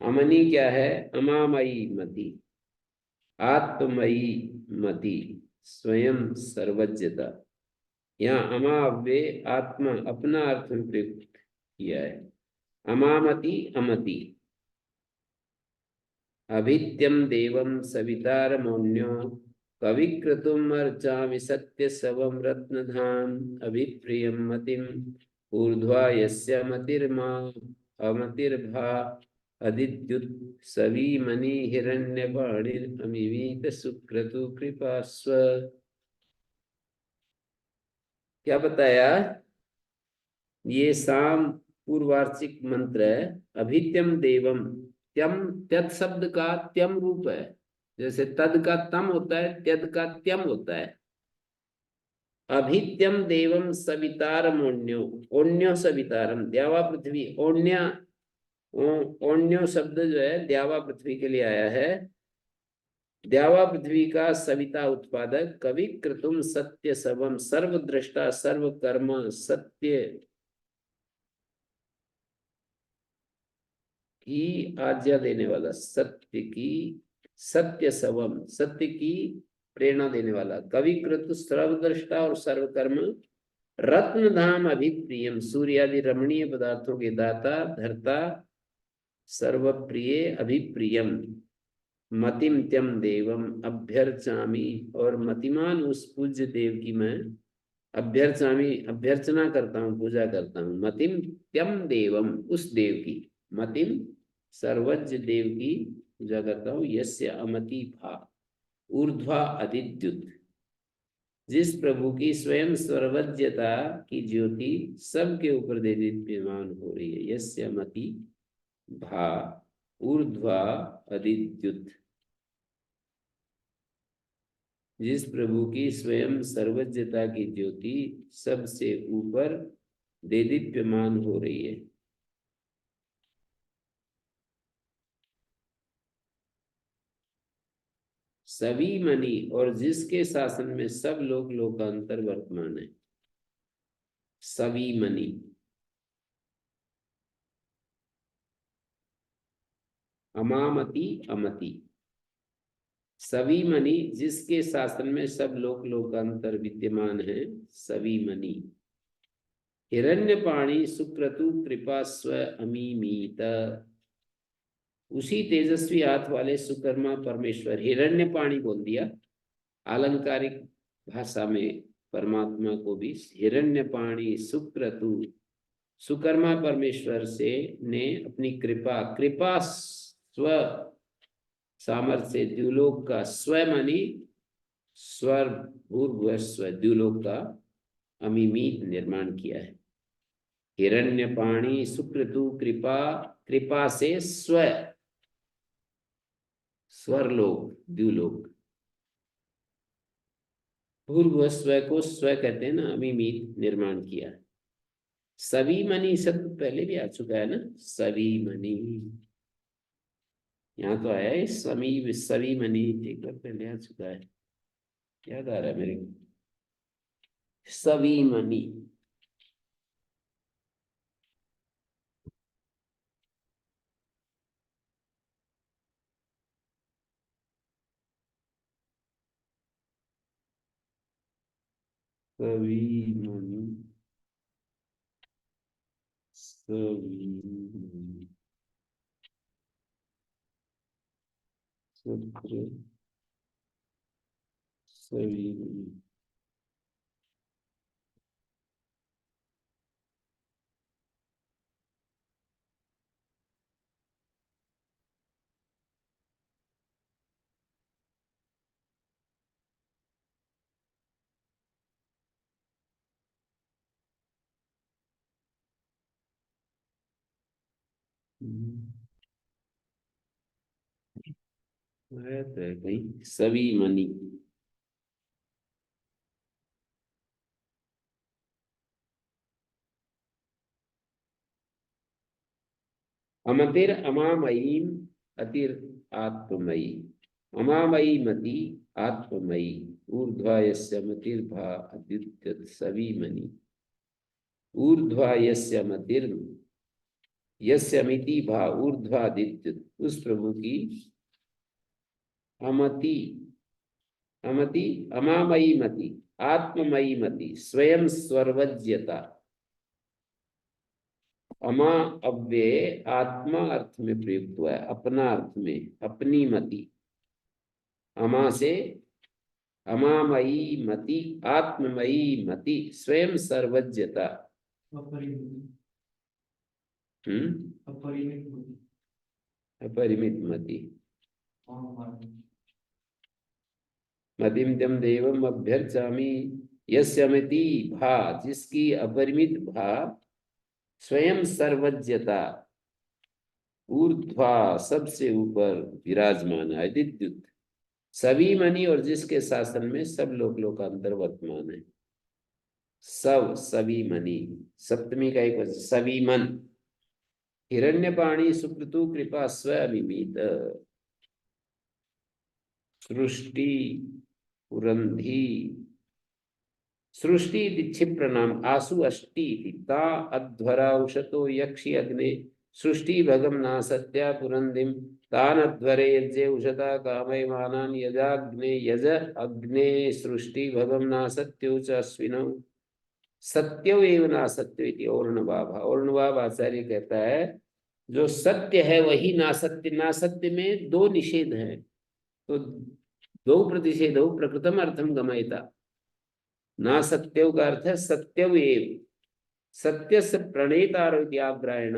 अमनी क्या है? अमामयी मति, आत्ममयी मति, स्वयं सर्वज्ञता। यहाँ अमाव्य आत्मा अपना अर्थ में प्रयुक्त किया है। अमामति अमति, अभित्यम देवम सवितारमोन्यो, कविक्रतुम अर्चामि सत्य सवम रत्नधाम, अभिप्रियम मतिम ऊर्ध्वा यस्य मतिर्मा अमतिर्भा अदिद्युत् सवीमणि हिरण्यपाणिर् अमिमीत सुक्रतु कृपास्व। क्या बताया? ये साम पूर्वार्चिक मंत्र है। अभित्यम देवम, त्यम त्यत शब्द का त्यम रूप है। जैसे तद का तम होता है, त्यद का त्यम होता है। अभित्यम देवम सवितारम ओण्यो, ओण्यो सवितारम, द्यावा पृथ्वी, ओण्या ओण्यो शब्द जो है द्यावा पृथ्वी के लिए आया है। द्यावा पृथ्वी का सविता उत्पादक, कवि क्रतुम सत्य सवम, सर्वद्रष्टा सर्वकर्म सत्य की आज्ञा देने वाला, सत्य की, सत्य सवम, सत्य की प्रेरणा देने वाला, कविकृत सर्वद्रष्टा और सर्वकर्म, रत्नधाम अभिप्रियम, सूर्यादि रमणीय पदार्थों के दाता धर्ता, सर्वप्रिय अभिप्रियम, मतिम त्यम देवम अभ्यर्चामी, और मतिमान उस पूज्य देव की मैं अभ्यर्चामी अभ्यर्चना करता हूँ, पूजा करता हूँ। मतिम त्यम देवम, उस देव की, मतिम सर्वज्ञ देव की पूजा करता हूँ। यस्य अमति भा ऊर्ध्वा अदिद्युत्, जिस प्रभु की स्वयं सर्वज्ञता की ज्योति सबके ऊपर दीप्यमान हो रही है। यस्य अमति भा ऊर्ध्वा अदिद्युत्, जिस प्रभु की स्वयं सर्वज्ञता की ज्योति सबसे ऊपर देदीप्यमान हो रही है। सभी मणि, और जिसके शासन में सब लोग लोकांतर वर्तमान है। सभी मणि, अमामति अमति, सभी मणि, जिसके शासन में सब लोक लोकांतर विद्यमान है। सभी मणि, हिरण्यपाणी सुक्रतु कृपा स्व अमीमीत, उसी तेजस्वी हाथ वाले सुकर्मा परमेश्वर, हिरण्यपाणी बोल दिया। आलंकारिक भाषा में परमात्मा को भी हिरण्यपाणी सुक्रतु, सुकर्मा परमेश्वर से ने अपनी कृपा, कृपा स्व सामर्थ्य, द्युलोक का, स्वयं स्वर भूर्भुव स्व, द्युलोक का अमिमीत निर्माण किया है। हिरण्यपाणी सुक्रतु कृपा, कृपा से स्व, स्वरलोक द्युलोक, भूर्भुव स्व को स्व कहते हैं ना, अमिमीत निर्माण किया। सभी मणि शब्द पहले भी आ चुका है ना, सभी मणि, यहाँ तो आया है समी, सभी मणि एक बार पहले आ चुका है, याद आ रहा है मेरे को। सभी मणि, सभी मणि, सभी मणि, शुक्र सभी। है तो है कहीं सभी मनी। अमतिर अमामयीम अतिर आत्ममयी। अमामयी मति आत्ममयी। ऊर्ध्वा यस्य मतिर्भा अद्युत्यत सवी मनी। ऊर्ध्वा यस्य मतिर यस्य मिति भा ऊर्ध्वादित्युत। उस प्रभु की अमति अमति अमामयी मति आत्ममयी मति स्वयं सर्वज्ञता। अमा अव्यय आत्मा अर्थ में प्रयुक्त हुआ है, अपना अर्थ में, अपनी मति। अमा से अमामयी मति आत्ममयी मति स्वयं सर्वज्ञता। अपरिमित मति। मतिम तम देवम अभ्यर्चामि यस्य मति भा, जिसकी अपरिमित भा स्वयं सर्वज्ञता ऊर्ध्वा सबसे ऊपर विराजमान है। अद्युत सभी मनी, और जिसके शासन में सब लोक लोकांतर वर्तमान है। सब सभी मनी सप्तमी का एक वचन सभी मन। हिरण्यपाणी सुकृतु कृपा स्वमिमित। सृष्टि पुरंधी सृष्टि क्षिप्र नाम आसु अष्टि ता अध्वरा उषतो यक्षि अग्ने सृष्टि भगम ना सत्या पुरंदिम तान अध्वरे यज्ञे उषता कामयमानान यजाग्ने यज अग्ने सृष्टि भगम ना सत्यो च अश्विनौ सत्यो एव ना सत्यो इति और्णवाभ। और्णवाभ आचार्य कहता है जो सत्य है वही नासत्य। नासत्य में दो निषेध हैं, तो दो प्रतिषेधौ प्रकृतम अर्थम गमयता। नासत्यो का अर्थ है सत्यव एव। सत्य से प्रणेतारो इत्याग्रायण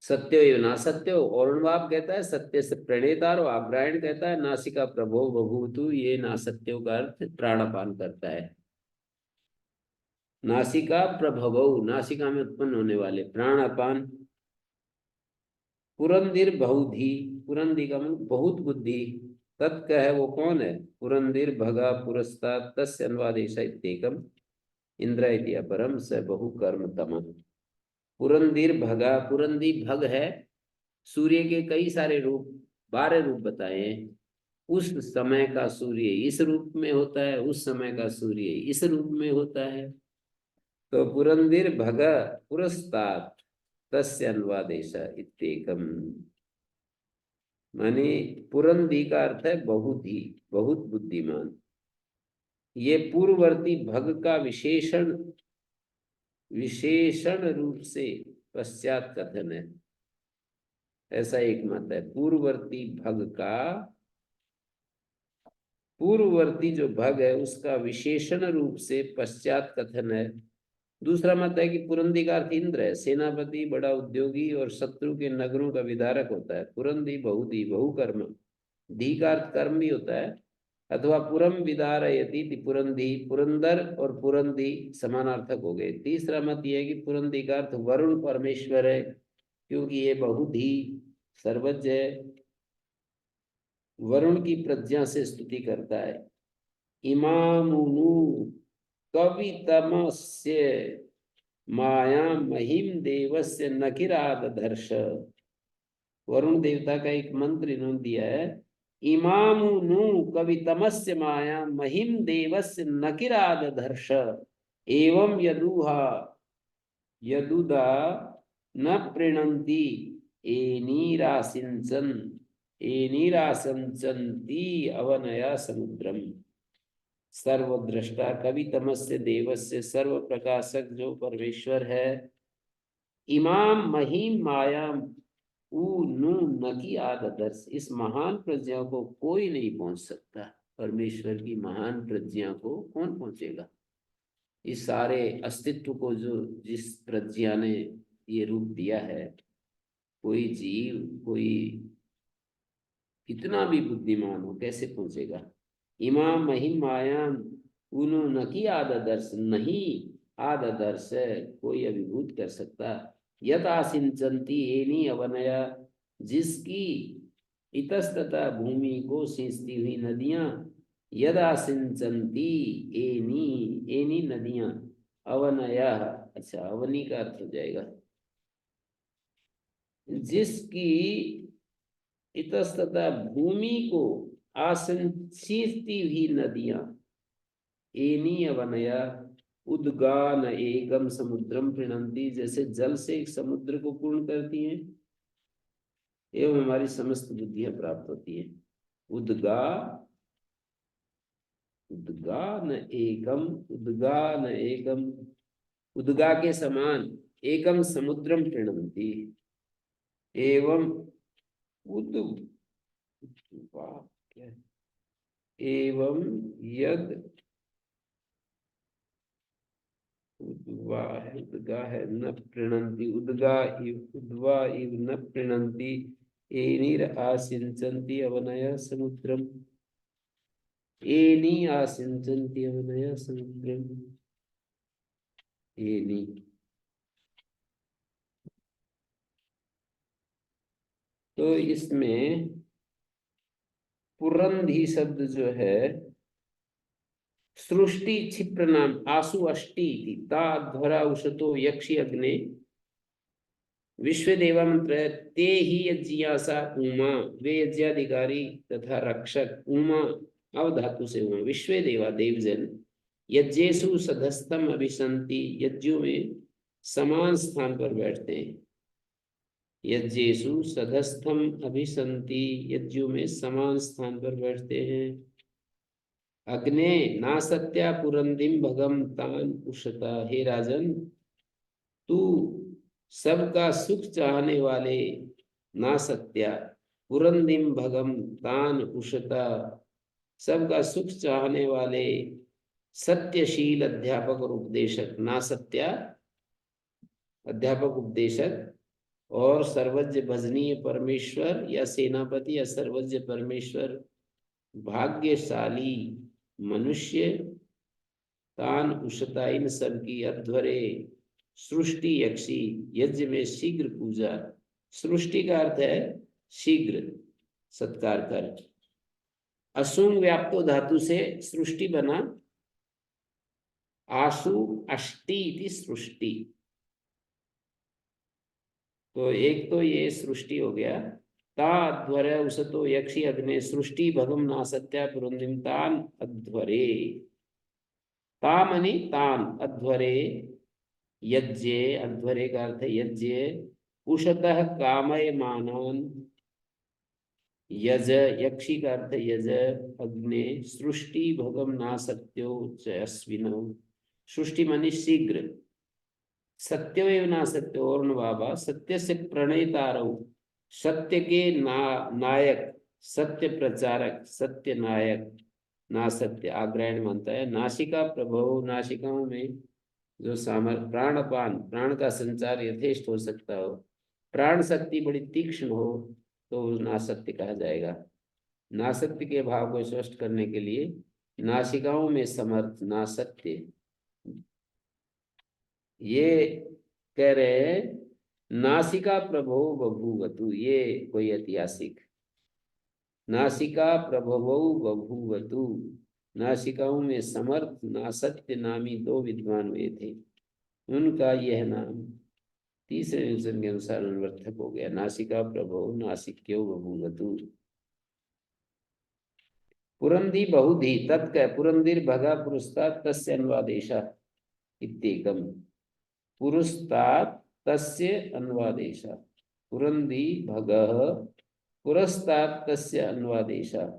सत्यो एव नासत्यो। और्णवाभ कहता है सत्य से प्रणेतारो, आग्रायण कहता है नासिका प्रभो बभूतु। ये नासत्यो का अर्थ प्राणपान करता है। नासिका प्रभवौ, नासिका में उत्पन्न होने वाले, प्राणापान। पुरंदिर बहुधी, पुरंदी का मतलब बहुत बुद्धि। तत्क है वो कौन है? पुरंदिर भगा पुरस्तात् तस्य अन्वादेश इत्येकम इंद्र इति अपरम स बहुकर्म तम। पुरंदिर भगा, पुरंदी भग है। सूर्य के कई सारे रूप, 12 रूप बताए हैं। उस समय का सूर्य इस रूप में होता है, उस समय का सूर्य इस रूप में होता है। तो पुरंदिर भग पुरस्तात् तस्य अन्वादेश इत्येकम, माने पुरंदी का अर्थ है बहुत ही, बहुत बुद्धिमान। ये पूर्ववर्ती भग का विशेषण विशेषण रूप से पश्चात कथन है, ऐसा एक मत है। पूर्ववर्ती भग का, पूर्ववर्ती जो भग है उसका विशेषण रूप से पश्चात कथन है। दूसरा मत है कि पुरंदी का अर्थ इंद्र है, सेनापति, बड़ा उद्योगी और शत्रु के नगरों का विदारक होता है। पुरंदी बहुधी बहुकर्म, धी का अर्थ कर्म भी होता है। अथवा पुरम विदारयति पुरंदी, पुरंदर और पुरंदी समानार्थक हो गए। तीसरा मत यह है कि पुरंदी का अर्थ वरुण परमेश्वर है, क्योंकि ये बहुधी सर्वज्ञ है, वरुण की प्रज्ञा से स्तुति करता है। इमामुनु कवितमस्य माया महिम देवस्य नकिरादधर्ष। वरुण देवता का एक मंत्र इन्होंने दिया है। इमामुनु कवितमस्य माया महिम देवस्य नकिरादधर्ष एवं यदुहा यदुदा न प्रीणन्ति एनीरासिंचन एनीरासंचन्ति अवनया समुद्रम। सर्वद्रष्टा कवितमस्य देवस्य, सर्व प्रकाशक जो परमेश्वर है। इमाम महिम मायाम, ऊ नु न की आदर्श, इस महान प्रज्ञा को कोई नहीं पहुंच सकता। परमेश्वर की महान प्रज्ञा को कौन पहुंचेगा? इस सारे अस्तित्व को जो जिस प्रज्ञा ने ये रूप दिया है, कोई जीव, कोई कितना भी बुद्धिमान हो, कैसे पहुंचेगा? इमा महिम माया उनु न की आदर्श, नहीं आदर्श कोई अभिभूत कर सकता। यथा सिंचंती एनी अवनया, जिसकी इतस्ततः भूमि को सींचती हुई नदियां, यदा सिंचंती एनी, एनी नदियां, अवनया, अच्छा अवनी का अर्थ हो जाएगा, जिसकी इतस्ततः भूमि को आसिंचती हुई नदियां, एनी अवनया उद्गान एकम समुद्रम प्रणंती, जैसे जल से एक समुद्र को पूर्ण करती हैं, एवं हमारी समस्त बुद्धियां प्राप्त होती हैं। उद्गा, उद्गान एकम, उद्गान एकम, उद्गा के समान, एकम समुद्रम प्रणंती, एवं उद, क्या है? एवं यद, उद्वा है, उद्गा है, न प्रणंती, उद्गा उद्वा इव न प्रणंती, एनीर आसिंचन्ति अवनय समुद्रम, एनी आसिंचन्ति अवनय समुद्रम, एनी। तो इसमें पुरंधी शब्द जो है, सृष्टि क्षिप्र नाम आसु अष्टि ताध्वरा उषतो यक्षि अग्ने विश्वदेवा मंत्र, ते ही यज्ञासा उमा, वे यज्ञाधिकारी तथा रक्षक, उमा अवधातु से उमा, विश्वदेवा देवजन, यज्ञेषु सधस्थम अभिसंति, यज्ञों में समान स्थान पर बैठते हैं। यज्ञेषु सधस्थम अभिसंति, यज्ञों में समान स्थान पर बैठते हैं। अग्ने नासत्या पुरंदिम भगम तान उषता, हे राजन तू सबका सुख चाहने वाले नासत्या पुरंदिम भगम तान उषता, सबका सुख चाहने वाले सत्यशील अध्यापक और उपदेशक, नासत्या अध्यापक उपदेशक, और सर्वज्ञ भजनीय परमेश्वर या सेनापति या सर्वज्ञ परमेश्वर, भाग्यशाली मनुष्य, तान उषता, इन सबकी अध्वरे सृष्टि यक्षी, यज्ञ में शीघ्र पूजा। सृष्टि का अर्थ है शीघ्र सत्कार कर। असुंग व्याप्तो धातु से सृष्टि बना, आसु अष्टि इति सृष्टि। तो एक तो ये सृष्टि हो गया, ता अध्वरे उसतो यक्षी अग्ने सृष्टि भगम नासत्या पुरंदिम तान अध्वरे, तामनि तान, अध्वरे यज्ञ, अध्वरे का अर्थ यज्ञ, उषतः कामयमानान, यज यक्षी का अर्थ यज, अग्ने सृष्टि भगम नासत्यो च अश्विनो, सृष्टि मानी शीघ्र, सत्यमेव नासत्य और न बाबा, सत्य से प्रणेतारौ, सत्य के नायक, सत्य प्रचारक, सत्य नायक, नासत्य आग्रहण मानता है। नासिका प्रभव, नासिकाओं में जो सामर्थ्य, प्राणपान, प्राण का संचार यथेष्ट हो सकता हो, प्राण शक्ति बड़ी तीक्ष्ण हो, तो नासत्य कहा जाएगा। नासत्य के भाव को स्पष्ट करने के लिए नासिकाओं में समर्थ, नासत्य, ये कह रहे हैं नासिका प्रभो बभूवतु, ये कोई ऐतिहासिक, नासिका प्रभवौ बभूवतु, नासिकाओं में समर्थ नासत्य नामी दो विद्वान हुए थे, उनका यह नाम तीसरे वचन के अनुसार अनर्थक हो गया। नासिका प्रभो नासिक्यो बभूवतु। पुरंदी बहुधी तत्क, पुरंदीर भगा पुरस्तात् तस्य अन्वादेशः इत्येकम्, पुरस्तात् तस्य अन्वादेशः, पुरंदी भगः पुरस्तात् तस्य अन्वादेशः,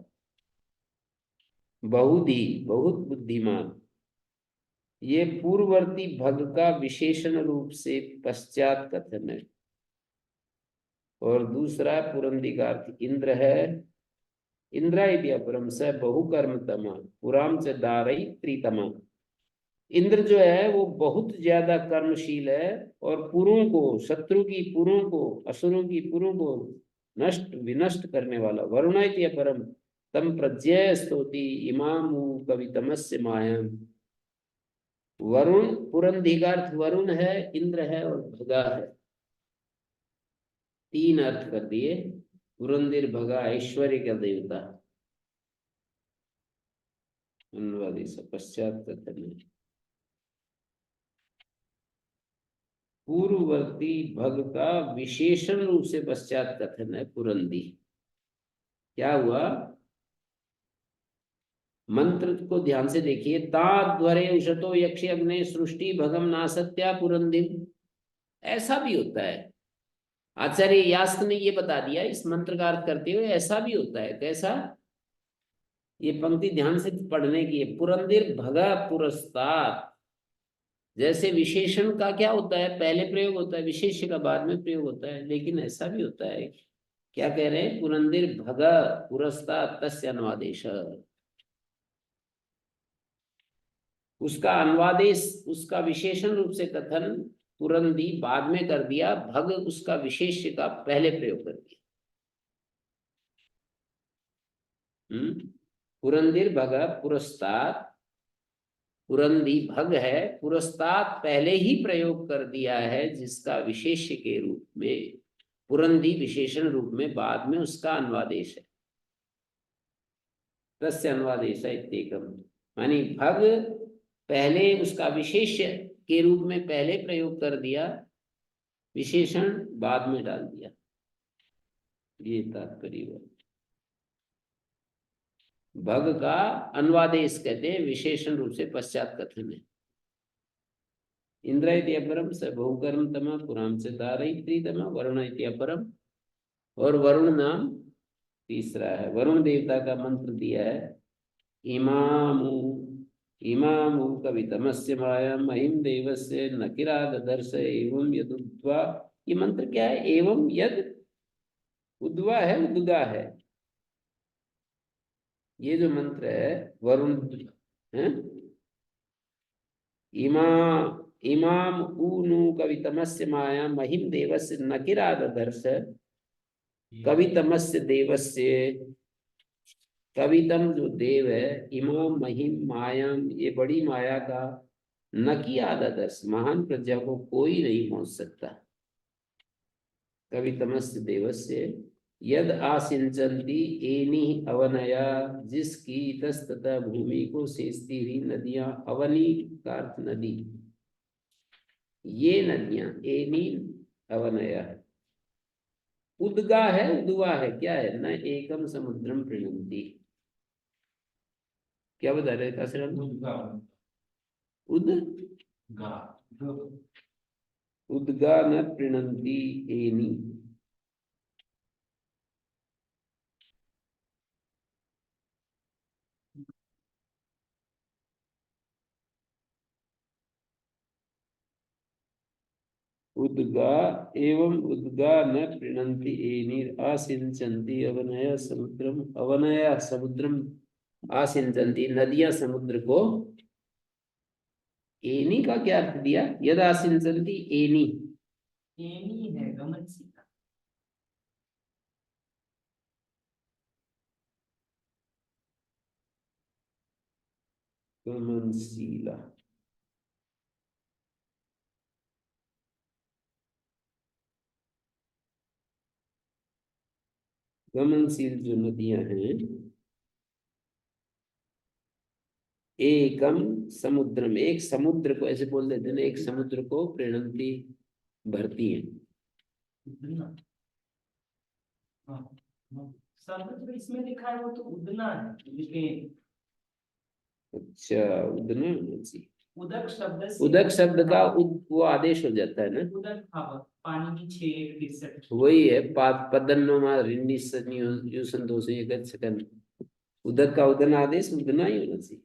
बहुधी बहुत बुद्धिमान, ये पूर्ववर्ती भग का विशेषण रूप से पश्चात कथन है। और दूसरा पुरंदी का अर्थ इंद्र है। इंद्रा इति अपरम स बहुकर्मतमा पुराम च दारयित्रीतमा। इंद्र जो है वो बहुत ज्यादा कर्मशील है और पुरों को, शत्रु की पुरों को, असुरों की पुरों को नष्ट विनष्ट करने वाला। वरुण इति अपरम तम प्रज्ञया स्तौति इमामु कवितमस्य मायम। वरुण, पुरंदी का अर्थ वरुण है, इंद्र है और भगा है। तीन अर्थ कर दिए। पुरंदिर भगा ऐश्वर्य का देवता। अनुवादी से पश्चात कथन है। पूर्ववर्ती भग का विशेषण रूप से पश्चात कथन है पुरंदी। क्या हुआ? मंत्र को ध्यान से देखिए। ताद्वरे उषतो यक्षि अग्ने सृष्टि भगम नासत्या पुरंदिम। ऐसा भी होता है। आचार्य यास्क ने ये बता दिया इस मंत्र का अर्थ करते हुए, ऐसा भी होता है। कैसा? ये पंक्ति ध्यान से पढ़ने की है। पुरंदिर भगा पुरस्तात्। जैसे विशेषण का क्या होता है, पहले प्रयोग होता है, विशेष्य का बाद में प्रयोग होता है, लेकिन ऐसा भी होता है। क्या कह रहे हैं? पुरंदिर भगा पुरस्तात् तस्य अनुवादेश। उसका अनुवादेश, उसका विशेषण रूप से कथन पुरंदी बाद में कर दिया, भग उसका विशेष्य का पहले प्रयोग कर दिया। पुरंदिर भग पुरस्तात्। पुरंदी भग है, पुरस्तात् पहले ही प्रयोग कर दिया है, जिसका विशेष्य के रूप में, पुरंदी विशेषण रूप में बाद में उसका अनुवादेश है। तस्य अनुवादेश इत्येकम। मानी भग पहले उसका विशेष्य के रूप में पहले प्रयोग कर दिया, विशेषण बाद में डाल दिया। ये तात्पर्य हुआ। भग का अनुवादेश कहते हैं, विशेषण रूप से पश्चात कथन है। इंद्र इति अपरम स बहुकर्म तमा पुराम से दारयित्रीतमा वरुण इति अपरम। और वरुण नाम तीसरा है। वरुण देवता का मंत्र दिया है। इमामु इमामु कवितमस्य माया महिम देवस्य नकिरादर्श एवं यदुद्वा। ये मंत्र क्या है? एवं यद उद्वा है, उद्गा है। ये जो मंत्र है वरुण है। इमा इमाम ऊनु कवितमस्य माया महिम देवस्य नकिरादर्श। कवितमस्य देवस्य, कवितम जो देव है, इमाम महिम मायाम ये बड़ी माया का, न की आदर्श महान प्रजा को कोई नहीं पहुंच सकता। कवितमस्य देवस्य यद आसिंचन्ति एनी अवनया, जिसकी इतस्ततः भूमि को सेचती हुई नदियां। अवनी का अर्थ नदी। ये नदियां एनी अवनया है। उद्गा है, उद्वा है, क्या है? न एकम समुद्रम प्रणंति। क्या बता रहे था सर? उद्गा न प्रणंति एनी। उद्गा एवं उद्गा न प्रणंति एनीर आसिंचन्ति अवनया समुद्रम। अवनया समुद्रम आसिंचन्ति, नदियां समुद्र को। एनी का क्या अर्थ दिया? यद आसिंचन्ति एनी। एनी है गमनशीला। गमनशीला। गमनशील जो नदियां हैं। एकम समुद्र में, एक समुद्र को ऐसे बोल देते हैं, एक समुद्र को प्रणंती भरती है। उदना। हाँ, हाँ। शब्द जो इसमें लिखा है वो तो उदना है, लेकिन अच्छा, उदना होना चाहिए। उदक शब्द से, उदक शब्द का वो आदेश हो जाता है ना। उदक हवा, पानी की छेद तिरसठ। वही है पदन्नो मा रिन्नी यूसन दोषे गच्छकन। उदक का उदन आदेश उदना ही होना चाहिए।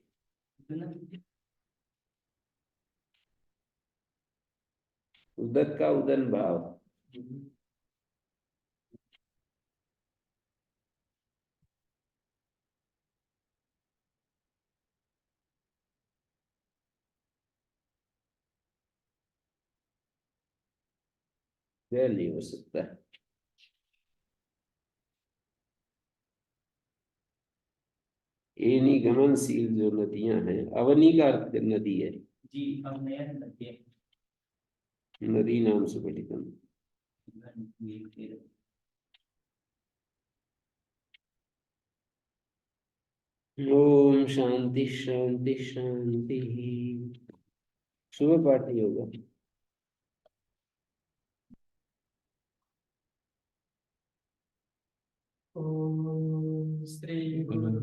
उदक का उदन भाव। वह नहीं हो सकता। एनी गमनशील जो नदियां हैं, अवनी का अर्थ नदी है, जी अब नया नदी है। नदी नाम से पठितम। ओम शांति शांति शांति। सुबह पाठ नहीं होगा। ओम श्री गुरु